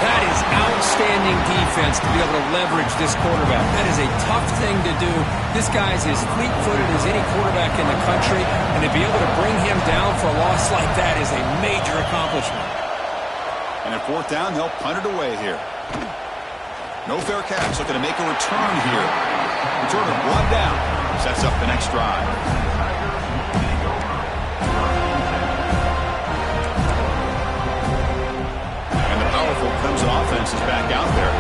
That is outstanding defense to be able to leverage this quarterback. That is a tough thing to do. This guy's as fleet-footed as any quarterback in the country, and to be able to bring him down for a loss like that is a major accomplishment. And at 4th down, they'll punt it away here. No fair catch. Looking to make a return here. Return of 1 down. Sets up the next drive. Clemson offense is back out there.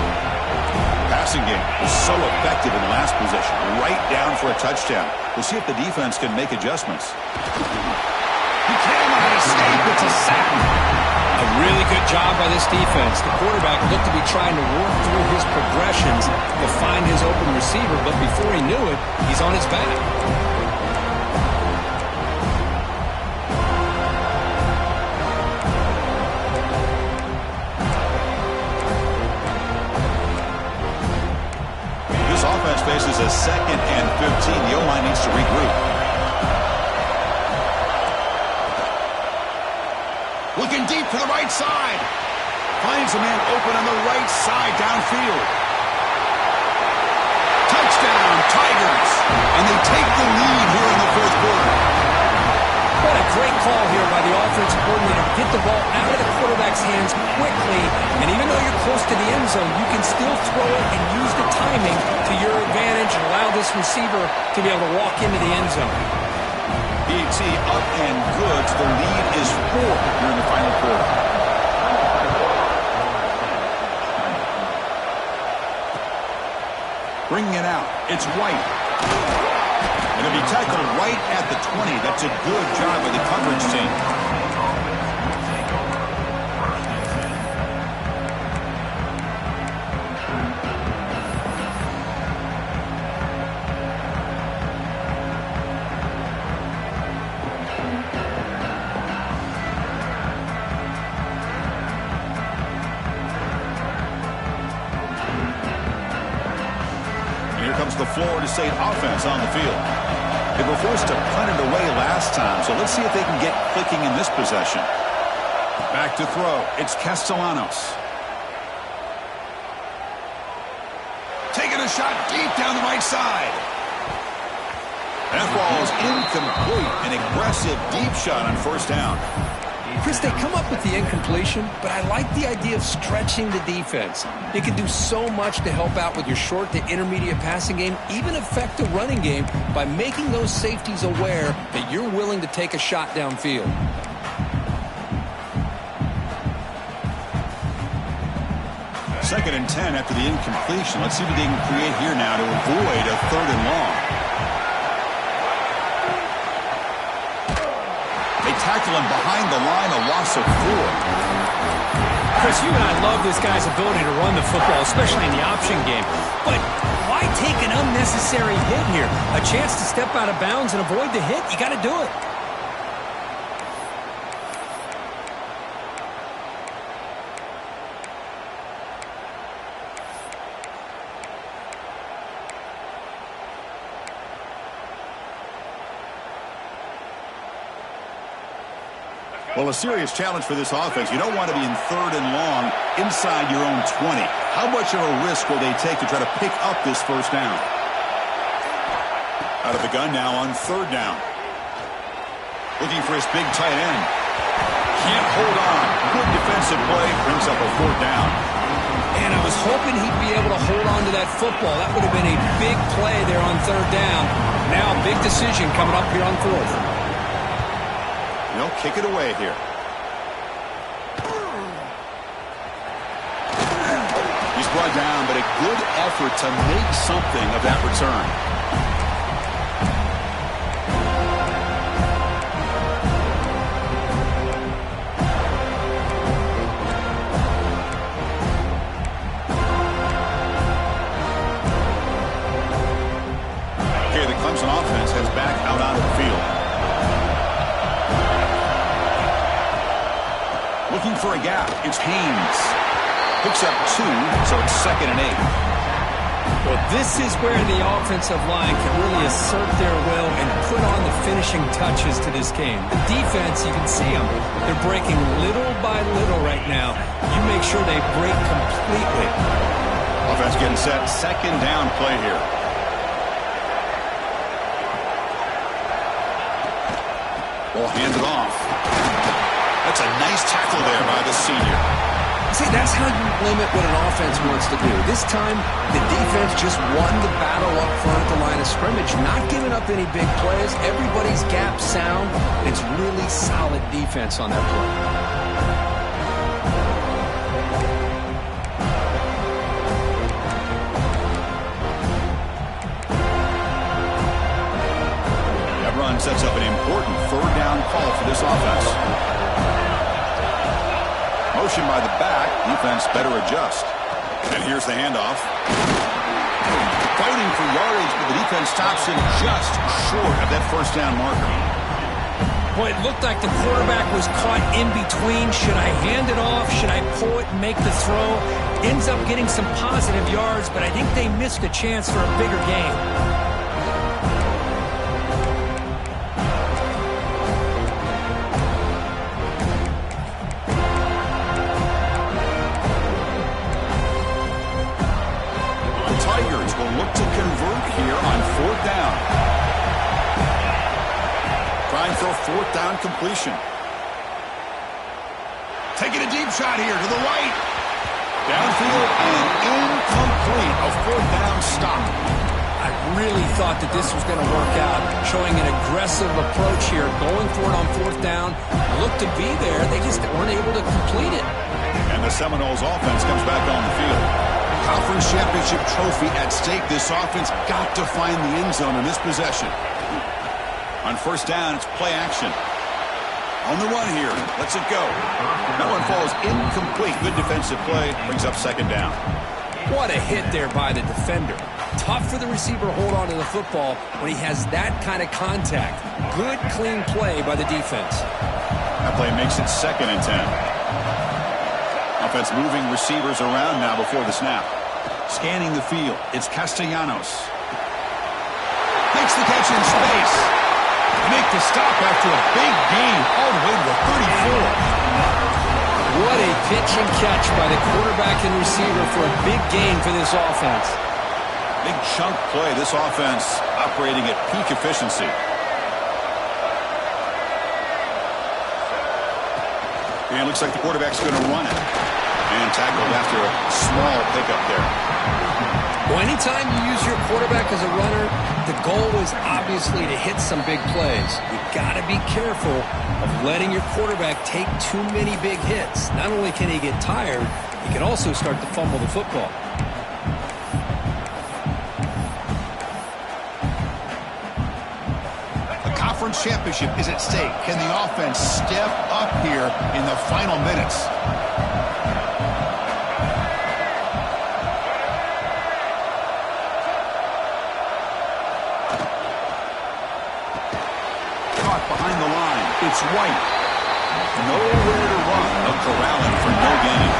Passing game was so effective in the last possession. Right down for a touchdown. We'll see if the defense can make adjustments. He came on an escape. It's a sack. A really good job by this defense. The quarterback looked to be trying to work through his progressions to find his open receiver, but before he knew it, he's on his back. Faces a 2nd and 15. The O-line needs to regroup. Looking deep to the right side. Finds a man open on the right side downfield. Touchdown, Tigers. And they take the lead here in the 4th quarter. What a great call here by the offensive coordinator. Get the ball out of the quarterback's hands quickly, and even though you're close to the end zone, you can still throw it and use the timing to your advantage and allow this receiver to be able to walk into the end zone. BT up and good. The lead is 4 here in the final quarter. Bringing it out. It's White. And it'll be tackled right at the 20. That's a good job by the coverage team. And here comes the Florida State offense on the field. They were forced to punt it away last time, so let's see if they can get clicking in this possession. Back to throw. It's Castellanos. Taking a shot deep down the right side. That ball is incomplete. An aggressive deep shot on 1st down. Chris, they come up with the incompletion, but I like the idea of stretching the defense. You can do so much to help out with your short to intermediate passing game, even affect the running game by making those safeties aware that you're willing to take a shot downfield. Second and 10 after the incompletion. Let's see what they can create here now to avoid a 3rd and long. They tackle him behind the line, a loss of 4. Chris, you and I love this guy's ability to run the football, especially in the option game. But why take an unnecessary hit here? A chance to step out of bounds and avoid the hit? You got to do it. Well, a serious challenge for this offense. You don't want to be in 3rd and long inside your own 20. How much of a risk will they take to try to pick up this 1st down? Out of the gun now on 3rd down. Looking for his big tight end. Can't hold on. Good defensive play. Brings up a 4th down. And I was hoping he'd be able to hold on to that football. That would have been a big play there on 3rd down. Now a big decision coming up here on 4th. They'll kick it away here. brought down, but a good effort to make something of that return. Okay, the Clemson offense heads back out onto the field. Looking for a gap. It's Haynes. Picks up 2, so it's 2nd and 8. Well, this is where the offensive line can really assert their will and put on the finishing touches to this game. The defense, you can see them. They're breaking little by little right now. You make sure they break completely. Offense getting set. 2nd down play here. Ball handed off. That's a nice tackle there by the senior. See, that's how you limit what an offense wants to do. This time, the defense just won the battle up front at the line of scrimmage, not giving up any big plays. Everybody's gap sound. It's really solid defense on that play. That run sets up an important 3rd down call for this offense. Motion by the back. Defense better adjust. And here's the handoff. Fighting for yardage, but the defense stops him just short of that 1st down marker. Boy, it looked like the quarterback was caught in between. Should I hand it off? Should I pull it and make the throw? Ends up getting some positive yards, but I think they missed a chance for a bigger gain. Look to convert here on 4th down. Trying for a 4th down completion. Taking a deep shot here to the right. Downfield and incomplete. A 4th down stop. I really thought that this was going to work out, showing an aggressive approach here, going for it on 4th down. Looked to be there. They just weren't able to complete it. And the Seminoles offense comes back on the field. Conference championship trophy at stake. This offense got to find the end zone in this possession. On 1st down, it's play action. On the run here. Lets it go. That one falls incomplete. Good defensive play. Brings up 2nd down. What a hit there by the defender. Tough for the receiver to hold on to the football when he has that kind of contact. Good, clean play by the defense. That play makes it 2nd and 10. Offense moving receivers around now before the snap. Scanning the field. It's Castellanos. Makes the catch in space. Make the stop after a big gain all the way to the 34. What a pitch and catch by the quarterback and receiver for a big gain for this offense. Big chunk play. This offense operating at peak efficiency. And it looks like the quarterback's going to run it. And tackled after a small pickup there. Well, anytime you use your quarterback as a runner, the goal is obviously to hit some big plays. You got to be careful of letting your quarterback take too many big hits. Not only can he get tired, he can also start to fumble the football. The conference championship is at stake. Can the offense step up here in the final minutes? Behind the line, it's White. Nowhere to run. A corralling for no gain.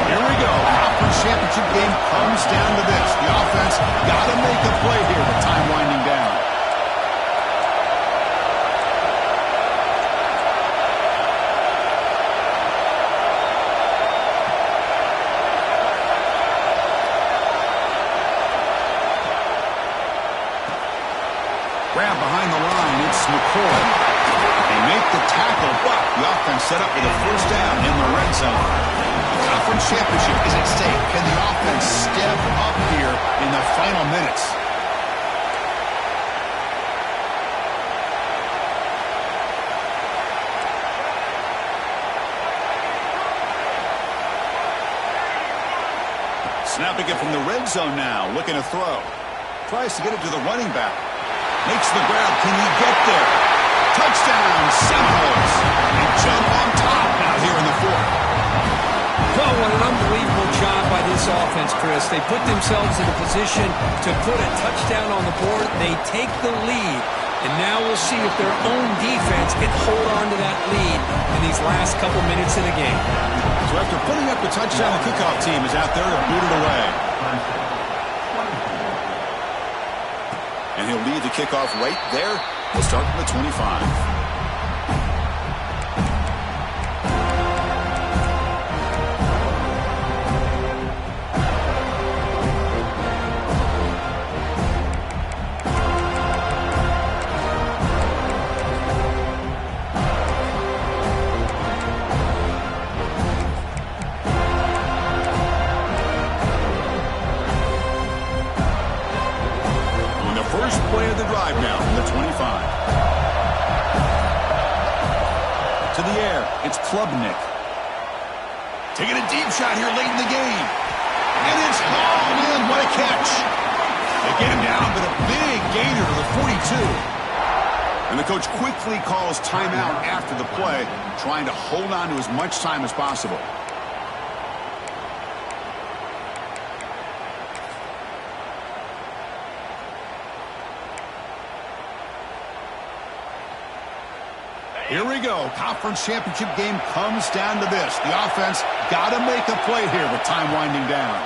Here we go. Conference championship game comes down to this. The offense got to make a play here with time winding down. Grab behind the line, it's McCoy. They make the tackle, but the offense set up with a 1st down in the red zone. The conference championship is at stake. Can the offense step up here in the final minutes? Snapping it from the red zone now, looking to throw. Tries to get it to the running back. Makes the grab. Can he get there? Touchdown, Seminoles. And jump on top now here in the fourth. Well, what an unbelievable job by this offense, Chris. They put themselves in a position to put a touchdown on the board. They take the lead. And now we'll see if their own defense can hold on to that lead in these last couple minutes of the game. So after putting up the touchdown, the kickoff team is out there to boot it away. And he'll lead the kickoff right there. He'll start from the 25. First play of the drive now from the 25. To the air, it's Klubnik. Taking a deep shot here late in the game. And it's hauled in. What a catch. They get him down, but a big gainer to the 42. And the coach quickly calls timeout after the play, trying to hold on to as much time as possible. Here we go. Conference championship game comes down to this. The offense got to make a play here with time winding down.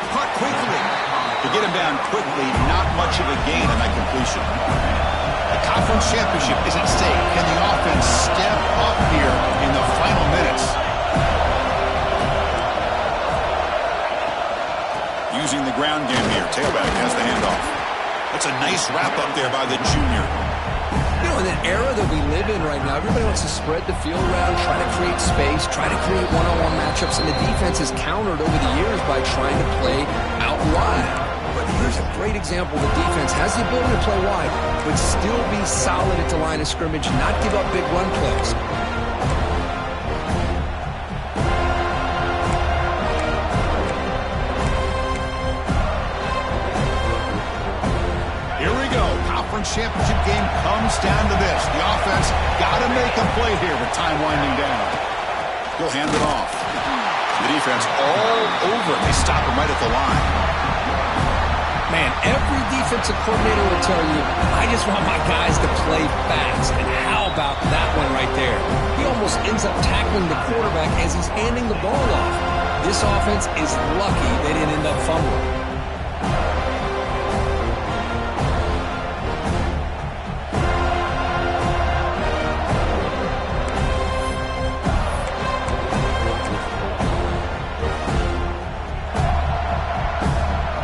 Caught quickly. To get him down quickly, not much of a gain on that completion. The conference championship is at stake. Can the offense step up here in the final minutes? Using the ground game here. Tailback has the handoff. That's a nice wrap up there by the junior. You know, in the era that we live in right now, everybody wants to spread the field around, try to create space, try to create one-on-one matchups, and the defense has countered over the years by trying to play out wide. But here's a great example. The defense has the ability to play wide, but still be solid at the line of scrimmage, not give up big run plays. Championship game comes down to this. The offense got to make a play here with time winding down. He'll hand it off. The defense all over it. They stop him right at the line. Man, every defensive coordinator will tell you, I just want my guys to play fast. And how about that one right there? He almost ends up tackling the quarterback as he's handing the ball off. This offense is lucky they didn't end up fumbling.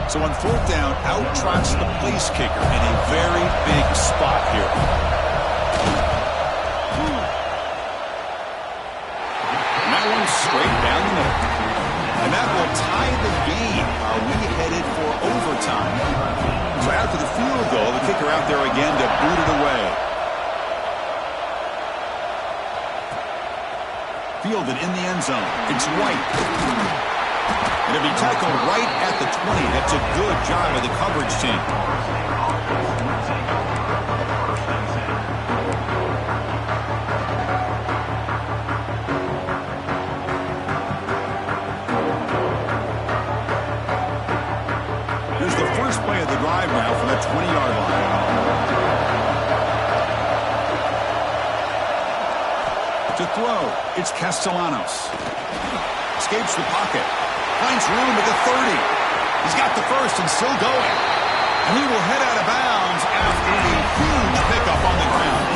So on fourth down, out trots the place kicker in a very big spot here. And that one's straight down the middle. And that will tie the game. Are we headed for overtime? So after the field goal, the kicker out there again to boot it away. Fielded in the end zone. It's White. And it'll be tackled right at the 20. That's a good job of the coverage team. Here's the first play of the drive now from the 20-yard line. To throw, it's Castellanos. Escapes the pocket. Finds room at the 30. He's got the first and still going. And he will head out of bounds after a huge pickup on the ground.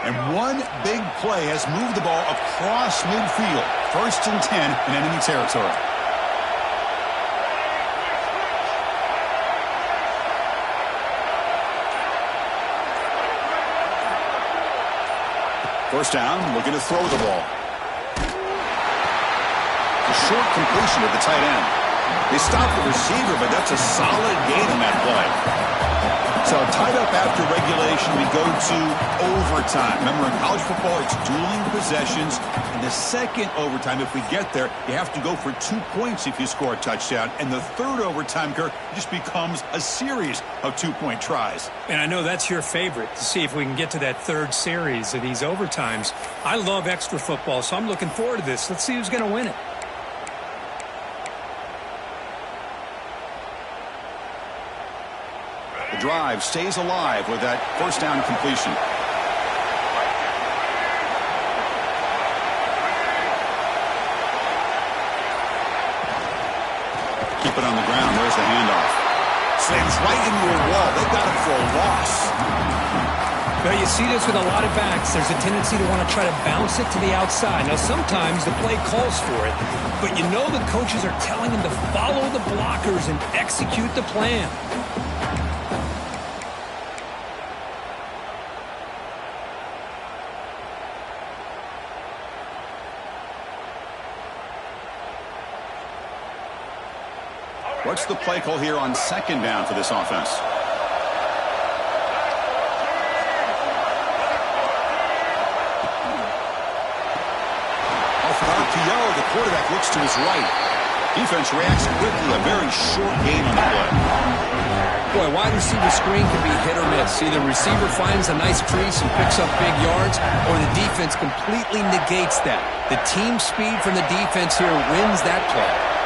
And one big play has moved the ball across midfield. First and 10 in enemy territory. First down, looking to throw the ball. short completion to the tight end. They stopped the receiver, but that's a solid gain on that play. So tied up after regulation, we go to overtime. Remember, in college football, it's dueling possessions. In the second overtime, if we get there, you have to go for 2 points if you score a touchdown. And the third overtime, Kirk, just becomes a series of 2-point tries. And I know that's your favorite, to see if we can get to that third series of these overtimes. I love extra football, so I'm looking forward to this. Let's see who's going to win it. The drive stays alive with that first down completion. Keep it on the ground. There's the handoff. Slams right into a wall. They got it for a loss. Well, you see this with a lot of backs. There's a tendency to want to try to bounce it to the outside. Now, sometimes the play calls for it, but you know the coaches are telling them to follow the blockers and execute the plan. What's the play call here on second down for this offense? Off an RPO, the quarterback looks to his right. Defense reacts quickly, a very short gain on the play. Boy, wide receiver screen can be hit or miss. Either receiver finds a nice crease and picks up big yards, or the defense completely negates that. The team speed from the defense here wins that play.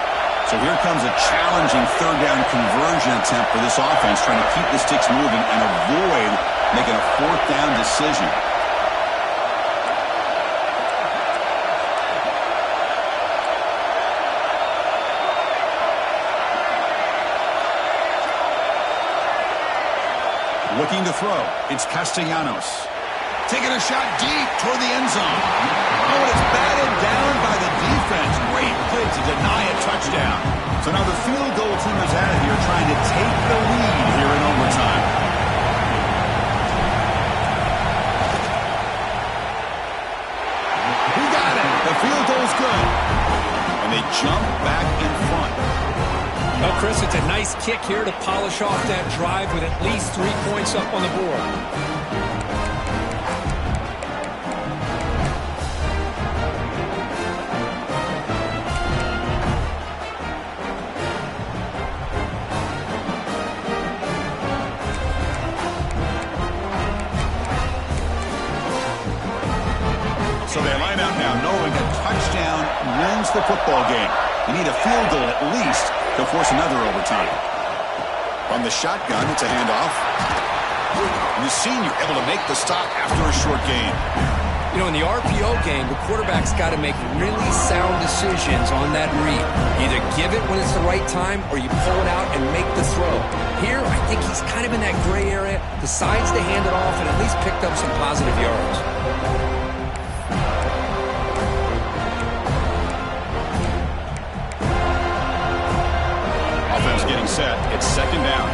So here comes a challenging third down conversion attempt for this offense, trying to keep the sticks moving and avoid making a fourth down decision. Looking to throw. It's Castellanos. Taking a shot deep toward the end zone. Oh, it's batted down by the defense. Great play to deny a touchdown. So now the field goal team is out of here trying to take the lead here in overtime. He got it. The field goal's good. And they jump back in front. Well, Chris, it's a nice kick here to polish off that drive with at least 3 points up on the board. So they line out now knowing a touchdown wins the football game. You need a field goal at least to force another overtime. From the shotgun, it's a handoff. And the senior able to make the stop after a short gain. You know, in the RPO game, the quarterback's got to make really sound decisions on that read. Either give it when it's the right time or you pull it out and make the throw. Here, I think he's kind of in that gray area, decides to hand it off and at least picked up some positive yards. Offense getting set. It's second down.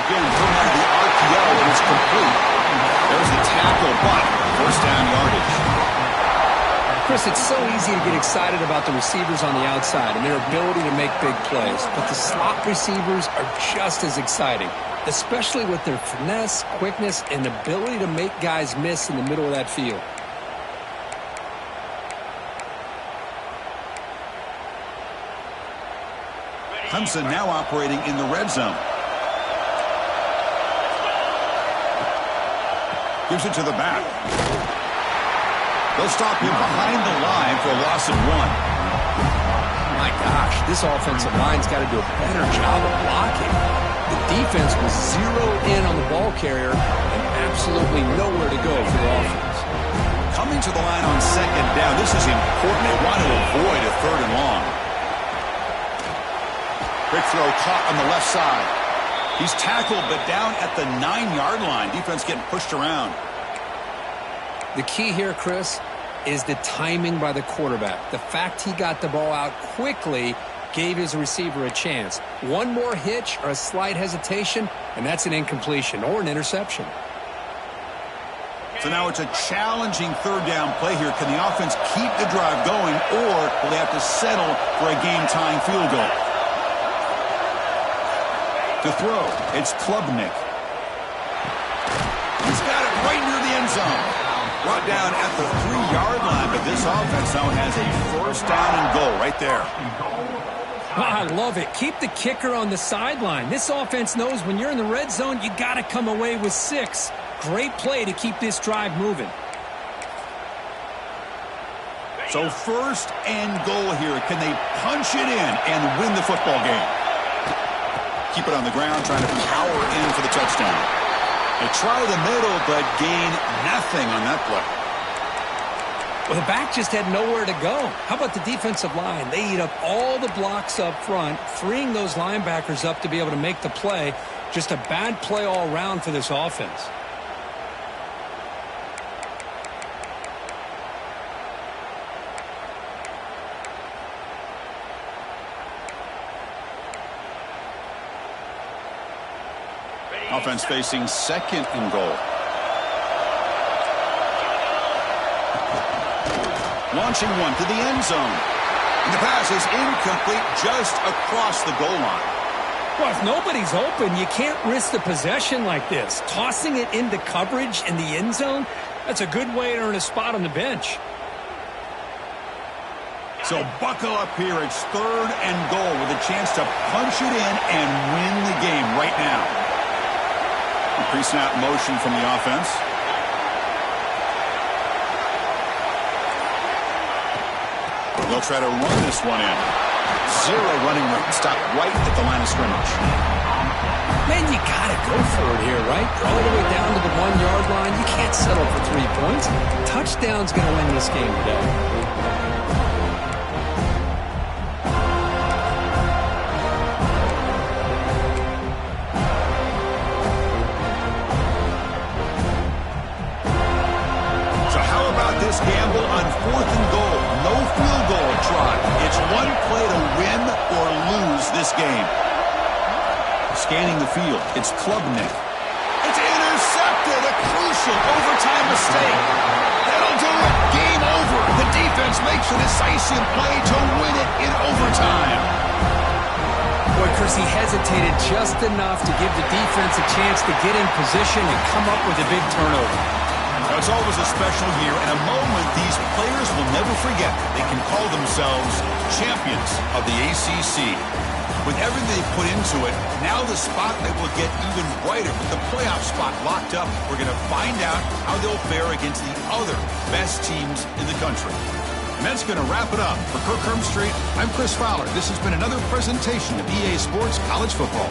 Again, thrown out of the RPO, and it's complete. There's the tackle, but first down yardage. Chris, it's so easy to get excited about the receivers on the outside and their ability to make big plays, but the slot receivers are just as exciting, especially with their finesse, quickness, and ability to make guys miss in the middle of that field. Clemson now operating in the red zone. Gives it to the back. They'll stop him behind the line for a loss of 1. My gosh, this offensive line's got to do a better job of blocking. The defense was zeroed in on the ball carrier and absolutely nowhere to go for the offense. Coming to the line on second down. This is important. They want to avoid a third and long. Quick throw caught on the left side. He's tackled, but down at the 9-yard line. Defense getting pushed around. The key here, Chris, is the timing by the quarterback. The fact he got the ball out quickly gave his receiver a chance. One more hitch or a slight hesitation, and that's an incompletion or an interception. So now it's a challenging third down play here. Can the offense keep the drive going, or will they have to settle for a game-tying field goal? To throw, it's Klubnik. He's got it right near the end zone. Brought down at the 3-yard line, but this offense now has a first down and goal right there. Oh, I love it. Keep the kicker on the sideline. This offense knows when you're in the red zone, you got to come away with 6. Great play to keep this drive moving. So first and goal here. Can they punch it in and win the football game? Keep it on the ground, trying to power in for the touchdown. They try the middle, but gain nothing on that play. Well, the back just had nowhere to go. How about the defensive line? They eat up all the blocks up front, freeing those linebackers up to be able to make the play. Just a bad play all around for this offense. Offense facing second and goal. Launching one to the end zone. And the pass is incomplete just across the goal line. Well, if nobody's open, you can't risk the possession like this. Tossing it into coverage in the end zone, that's a good way to earn a spot on the bench. So buckle up here. It's third and goal with a chance to punch it in and win the game right now. Pre-snap motion from the offense. They'll try to run this one in. 0 running room. Stop right at the line of scrimmage. Man, you got to go for it here, right? All the way down to the 1-yard line. You can't settle for 3 points. Touchdown's going to win this game today. This gamble on 4th and goal. No field goal try. It's one play to win or lose this game. Scanning the field. It's Klubnik. It's intercepted. A crucial overtime mistake. That'll do it. Game over. The defense makes a decisive play to win it in overtime. Boy, Chris, he hesitated just enough to give the defense a chance to get in position and come up with a big turnover. Now, it's always a special year and a moment these players will never forget. They can call themselves champions of the ACC. With everything they put into it, now the spotlight will get even brighter. With the playoff spot locked up, we're going to find out how they'll fare against the other best teams in the country. And that's going to wrap it up. For Kirk Street, I'm Chris Fowler. This has been another presentation of EA Sports College Football.